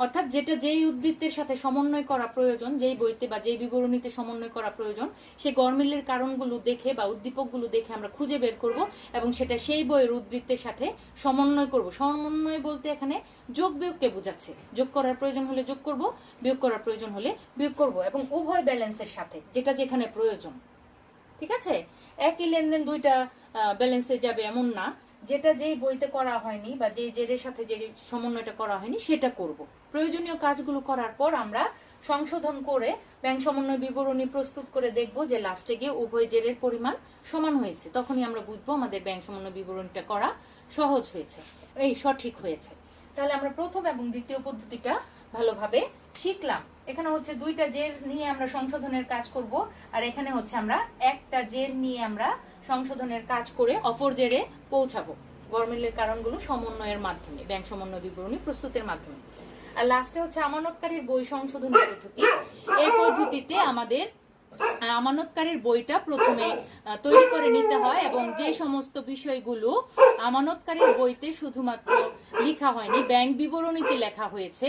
অর্থাৎ যেটা যেই উদ্বৃত্তের সাথে সমন্বয় করা প্রয়োজন, যেই বইতে বা যেই বিবরণীতে সমন্বয় করা প্রয়োজন, সেই গড়মিলের কারণগুলো দেখে বা উদ্দীপকগুলো দেখে আমরা খুঁজে বের করব এবং সেটা সেই বইয়ের উদ্বৃত্তের সাথে সমন্বয় করব। সমন্বয় বলতে এখানে যোগ বিয়োগকে বোঝাচ্ছে, যোগ করার প্রয়োজন হলে যোগ করব, বিয়োগ করার প্রয়োজন হলে বিয়োগ করব এবং উভয় ব্যালেন্সের সাথে যেটা যেখানে প্রয়োজন। ঠিক আছে, একই লেনদেন দুইটা ব্যালেন্সে যাবে এমন না, যেটা যেই বইতে করা হয়নি বা যেই জেরের সাথে যে সমন্বয়টা করা হয়নি সেটা করব। প্রয়োজনীয় কাজগুলো করার পর আমরা সংশোধন করে ব্যাংক সমন্বয় বিবরণী প্রস্তুত করে দেখব যে লাস্টে গিয়ে উভয় জেরের পরিমাণ সমান হয়েছে, তখনই আমরা বুঝবো আমাদের ব্যাংক সমন্বয় বিবরণীটা করা সহজ হয়েছে, সঠিক হয়েছে। তাহলে আমরা প্রথম এবং দ্বিতীয় পদ্ধতিটা ভালোভাবে শিখলাম। এখানে হচ্ছে দুইটা জের নিয়ে আমরা সংশোধনের কাজ করব, আর এখানে হচ্ছে আমরা একটা জের নিয়ে আমরা সংশোধনের কাজ করে অপর জেরে পৌঁছাবো গড়মিলের কারণগুলো সমন্বয়ের মাধ্যমে, ব্যাংক সমন্বয় বিবরণী প্রস্তুতের মাধ্যমে। আর লাস্টে হচ্ছে আমানতকারীর বই সংশোধন পদ্ধতি। এই পদ্ধতিতে আমাদের আমানতকারীর বইটা প্রথমে তৈরি করে নিতে হয় এবং যে সমস্ত বিষয়গুলো আমানতকারীর বইতে শুধুমাত্র লেখা হয়নি, ব্যাংক বিবরণীতে লেখা হয়েছে,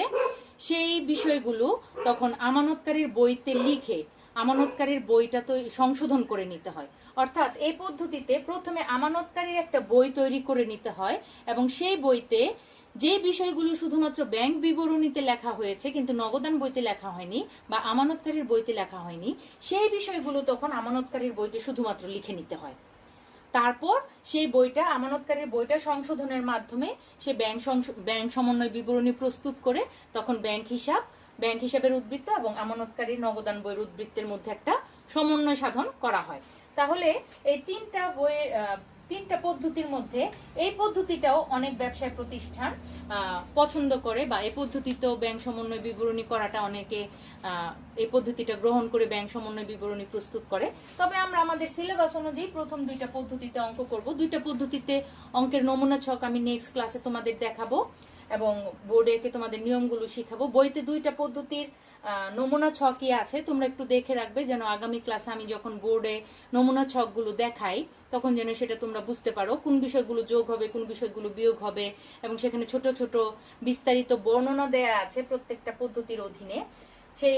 সেই বিষয়গুলো তখন আমানতকারীর বইতে লিখে আমানতকারীর বইটা তো সংশোধন করে নিতে হয়। অর্থাৎ এই পদ্ধতিতে প্রথমে আমানতকারীর একটা বই তৈরি করে নিতে হয় এবং সেই বইতে যে বিষয়গুলো শুধুমাত্র ব্যাংক বিবরণীতে লেখা হয়েছে কিন্তু নগদান বইতে লেখা হয়নি বা আমানতকারীর বইতে লেখা হয়নি, সেই বিষয়গুলো তখন আমানতকারীর বইতে শুধুমাত্র লিখে নিতে হয়। তারপর সেই বইটা আমানতকারীর বইটা সংশোধনের মাধ্যমে সে ব্যাংক সমন্বয় বিবরণী প্রস্তুত করে তখন ব্যাংক হিসাবের উদ্বৃত্ত এবং আমানতকারীর নগদান বইয়ের উদ্বৃত্তের মধ্যে একটা সমন্বয় সাধন করা হয়। তাহলে এই তিনটা পদ্ধতির মধ্যে এই পদ্ধতিটাও অনেক ব্যবসায় প্রতিষ্ঠান পছন্দ করে বা এই পদ্ধতিতেও ব্যাংক সমন্বয় বিবরণী করাটা অনেকে এই পদ্ধতিটা গ্রহণ করে ব্যাংক সমন্বয় বিবরণী প্রস্তুত করে। তবে আমরা আমাদের সিলেবাস অনুযায়ী প্রথম দুইটা পদ্ধতিতে অঙ্ক করব। দুইটা পদ্ধতিতে অঙ্কের নমুনা ছক আমি নেক্সট ক্লাসে তোমাদের দেখাবো এবং বোর্ডে একে তোমাদের নিয়মগুলো শিখাবো। বইতে দুইটা পদ্ধতির নমুনা ছকই আছে, তোমরা একটু দেখে রাখবে যেন আগামী ক্লাসে আমি যখন বোর্ডে নমুনা ছকগুলো দেখাই তখন যেন সেটা তোমরা বুঝতে পারো কোন বিষয়গুলো যোগ হবে কোন বিষয়গুলো বিয়োগ হবে এবং সেখানে ছোট ছোট বিস্তারিত বর্ণনা দেয়া আছে প্রত্যেকটা পদ্ধতির অধীনে। সেই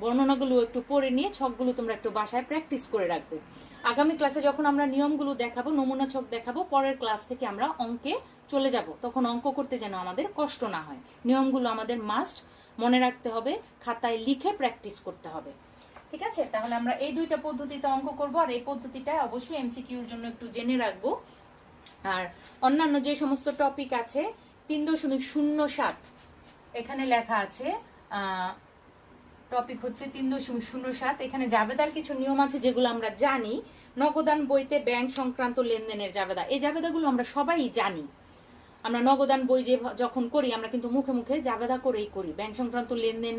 বর্ণনাগুলো একটু পড়ে নিয়ে ছকগুলো তোমরা একটু বাসায় প্র্যাকটিস করে রাখবে। আগামী ক্লাসে যখন আমরা নিয়মগুলো দেখাবো, নমুনা ছক দেখাবো, পরের ক্লাস থেকে আমরা অঙ্কে চলে যাব, তখন অঙ্ক করতে যেন আমাদের কষ্ট না হয়। নিয়মগুলো আমাদের মাস্ট মনে রাখতে হবে, খাতায় লিখে প্র্যাকটিস করতে হবে। ঠিক আছে, তাহলে আমরা এই দুইটা পদ্ধতিতে অঙ্ক করব আর এই পদ্ধতিটা অবশ্যই এমসিকিউর জন্য একটু জেনে রাখবো। আর অন্যান্য যে সমস্ত টপিক আছে 3.07 এখানে লেখা আছে, টপিক হচ্ছে 3.07, এখানে জাবেদার কিছু নিয়ম আছে যেগুলো আমরা জানি। নগদান বইতে ব্যাংক সংক্রান্ত লেনদেনের জাবেদা, এই জাবেদাগুলো আমরা সবাই জানি। আমরা নগদান বই যখন করি আমরা কিন্তু মুখে মুখে জাবেদা করেই করি। ব্যাংক সংক্রান্ত লেনদেন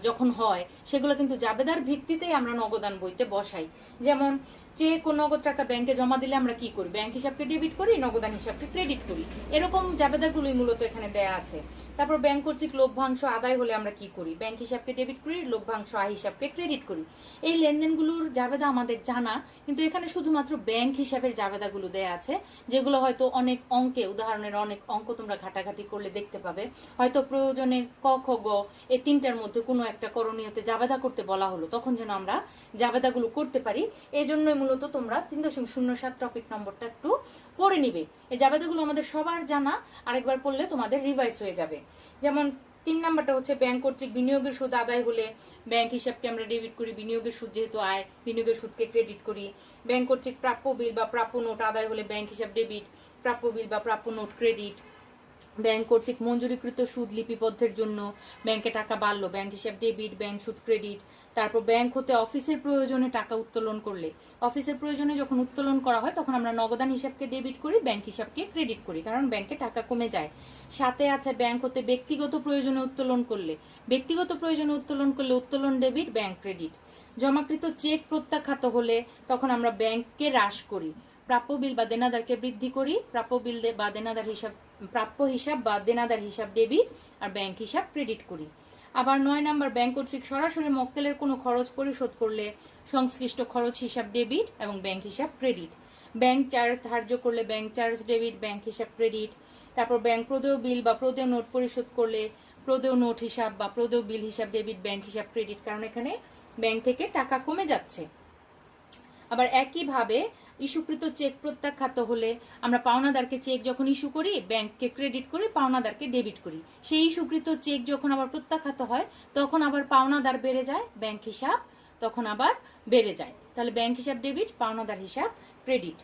যখন হয় সেগুলো কিন্তু জাবেদার ভিত্তিতেই আমরা নগদান বইতে বসাই। যেমন চেক ও নগদ টাকা ব্যাংকে জমা দিলে আমরা কি করি, ব্যাংক হিসাবকে ডেবিট করি, নগদান হিসাবকে ক্রেডিট করি। এরকম জাবেদাগুলোই মূলত এখানে দেয়া আছে। তারপর ব্যাংক কর্তৃক লভ্যাংশ আদায় হলে আমরা কি করি, ব্যাংক হিসাবকে ডেবিট করি, লভ্যাংশ আয় হিসাবকে ক্রেডিট করি। এই লেনদেনগুলোর জাবেদা আমাদের জানা, কিন্তু এখানে শুধুমাত্র ব্যাংক হিসাবের জাবেদাগুলো দেয়া আছে, যেগুলো হয়তো অনেক অঙ্কে, উদাহরণের অনেক অঙ্ক তোমরা ঘাটাঘাটি করলে দেখতে পাবে। হয়তো প্রয়োজনে ক খ গ এই তিনটার মধ্যে কোনো একটা করণীয়তে জাবেদা করতে বলা হলো, তখন যেন আমরা জাবেদাগুলো করতে পারি। এই জন্যই মূলত তোমরা 3.07 টপিক নম্বরটা একটু পড়ে নিবে। এই জাবেদাগুলো আমাদের সবার জানা, আরেকবার পড়লে তোমাদের রিভাইজ হয়ে যাবে। যেমন 3 নাম্বারটা হচ্ছে ব্যাংক কর্তৃক বিনিয়োগের সুদ আদায় হলে ব্যাংক হিসাবকে আমরা ডেবিট করি, বিনিয়োগের সুদ যেহেতু আয় বিনিয়োগের সুদকে ক্রেডিট করি। ব্যাংক কর্তৃক প্রাপ্য বিল বা প্রাপ্য নোট আদায় হলে ব্যাংক হিসাব ডেবিট, প্রাপ্য বিল বা প্রাপ্য নোট ক্রেডিট। ব্যাংক কর্তৃক মঞ্জুরিকৃত সুদ লিপিবদ্ধের জন্য ব্যাংকে টাকা বাড়লো, ব্যাংক হিসাব ডেবিট, ব্যাংক সুদ ক্রেডিট। তারপর ব্যাংক হতে অফিসের প্রয়োজনে টাকা উত্তোলন করলে, অফিসের প্রয়োজনে যখন উত্তোলন করা হয় তখন আমরা নগদান হিসাবকে ডেবিট করি, ব্যাংক হিসাবকে ক্রেডিট করি, কারণ ব্যাংকে টাকা কমে যায়। সাথে আছে ব্যাংক হতে ব্যক্তিগত প্রয়োজনে উত্তোলন করলে, ব্যক্তিগত প্রয়োজনে উত্তোলন করলে উত্তোলন ডেবিট, ব্যাংক ক্রেডিট। জমাকৃত চেক প্রত্যাখ্যাত হলে তখন আমরা ব্যাংককে হ্রাস করি, প্রাপ্য বিল বা দেনাদারকে বৃদ্ধি করি, প্রাপ্য বিল বা দেনাদার হিসাব, প্রাপ্য হিসাব বা দেনাদার হিসাব ডেবিট আর ব্যাংক হিসাব ক্রেডিট করি। আবার 9 নাম্বার ব্যাংক কর্তৃক সরাসরি মক্কেলের কোনো খরচ পরিশোধ করলে সংশ্লিষ্ট খরচ হিসাব ডেবিট এবং ব্যাংক হিসাব ক্রেডিট। ব্যাংক চার্জ ধার্য করলে ব্যাংক চার্জ ডেবিট, ব্যাংক হিসাব ক্রেডিট। তারপর ব্যাংক প্রদেয় বিল বা প্রদেয় নোট পরিশোধ করলে প্রদেয় নোট হিসাব বা প্রদেয় বিল হিসাব ডেবিট, ব্যাংক হিসাব ক্রেডিট, কারণ এখানে ব্যাংক থেকে টাকা কমে যাচ্ছে। আবার একইভাবে ইস্যুকৃত চেক প্রত্যাখ্যাত হলে আমরা পাওনাদারকে চেক যখন ইস্যু করি ব্যাংককে ক্রেডিট করি, পাওনাদারকে ডেবিট করি। সেই ইস্যুকৃত চেক যখন আবার প্রত্যাখ্যাত হয় তখন আবার পাওনাদার বেড়ে যায়, ব্যাংক হিসাব তখন আবার বেড়ে যায়। তাহলে ব্যাংক হিসাব ডেবিট, পাওনাদার হিসাব ক্রেডিট।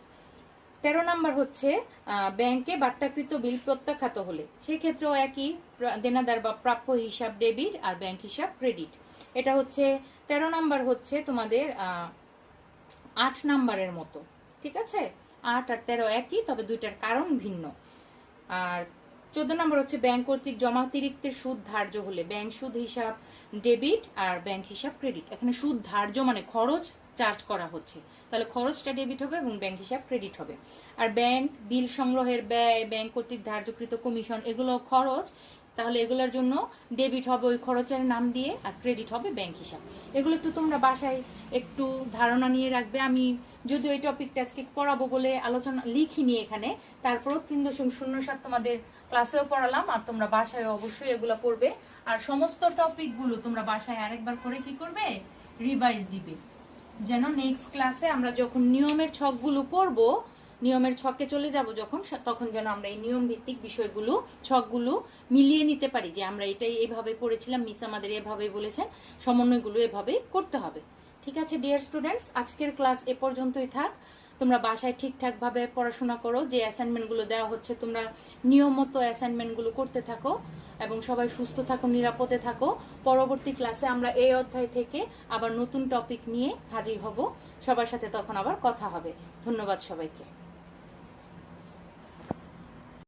13 নাম্বার হচ্ছে ব্যাংকে বাট্টাকৃত বিল প্রত্যাখ্যাত হলে, সেই ক্ষেত্রেও একই, দেনাদার বা প্রাপ্য হিসাব ডেবিট আর ব্যাংক হিসাব ক্রেডিট। এটা হচ্ছে 13 নাম্বার হচ্ছে তোমাদের 8 নাম্বারের মতো, ঠিক আছে? 8 আর 13 একই, তবে দুইটার কারণ ভিন্ন। আর 14 নম্বর হচ্ছে ব্যাংক কর্তৃক জমাতিরিক্তের সুদ ধার্য হলে ব্যাংক সুদ হিসাব ডেবিট আর ব্যাংক হিসাব ক্রেডিট। এখানে সুদ ধার্য মানে খরচ চার্জ করা হচ্ছে, তাহলে খরচটা ডেবিট হবে এবং ব্যাংক হিসাব ক্রেডিট হবে। আর ব্যাংক বিল সংগ্রহের ব্যয়, ব্যাংক কর্তৃক ধার্যকৃত কমিশন, এগুলো খরচ, তাহলে এগুলোর জন্য ডেবিট হবে ওই খরচের নাম দিয়ে আর ক্রেডিট হবে ব্যাংক হিসাব। এগুলো একটু তোমরা বাসায় একটু ধারণা নিয়ে রাখবে। আমি যদিও এই টপিকটা আজকে পড়াবো বলে আলোচনা লিখিনি এখানে, তারপরও 3.07 তোমাদের ক্লাসেও পড়ালাম আর তোমরা বাসায় অবশ্যই এগুলো পড়বে। আর সমস্ত টপিকগুলো তোমরা বাসায় আরেকবার করে কি করবে, রিভাইজ দিবে, যেন নেক্সট ক্লাসে আমরা যখন নিয়মের ছকগুলো পড়ব, নিয়মের ছকে চলে যাব যখন, তখন যেন আমরা এই নিয়ম ভিত্তিক বিষয়গুলো ছকগুলো মিলিয়ে নিতে পারি যে আমরা এটাই এইভাবে পড়েছিলাম, মিস আমাদের এভাবে বলেছেন, সমন্বয়গুলো এভাবেই করতে হবে। ঠিক আছে ডিয়ার স্টুডেন্টস, আজকের ক্লাস এ পর্যন্তই থাক। তোমরা বাসায় ঠিকঠাক ভাবে পড়াশোনা করো, যে অ্যাসাইনমেন্টগুলো দেওয়া হচ্ছে তোমরা নিয়ম মতো অ্যাসাইনমেন্টগুলো করতে থাকো এবং সবাই সুস্থ থাকো, নিরাপদে থাকো। পরবর্তী ক্লাসে আমরা এই অধ্যায় থেকে আবার নতুন টপিক নিয়ে হাজির হব, সবার সাথে তখন আবার কথা হবে। ধন্যবাদ সবাইকে।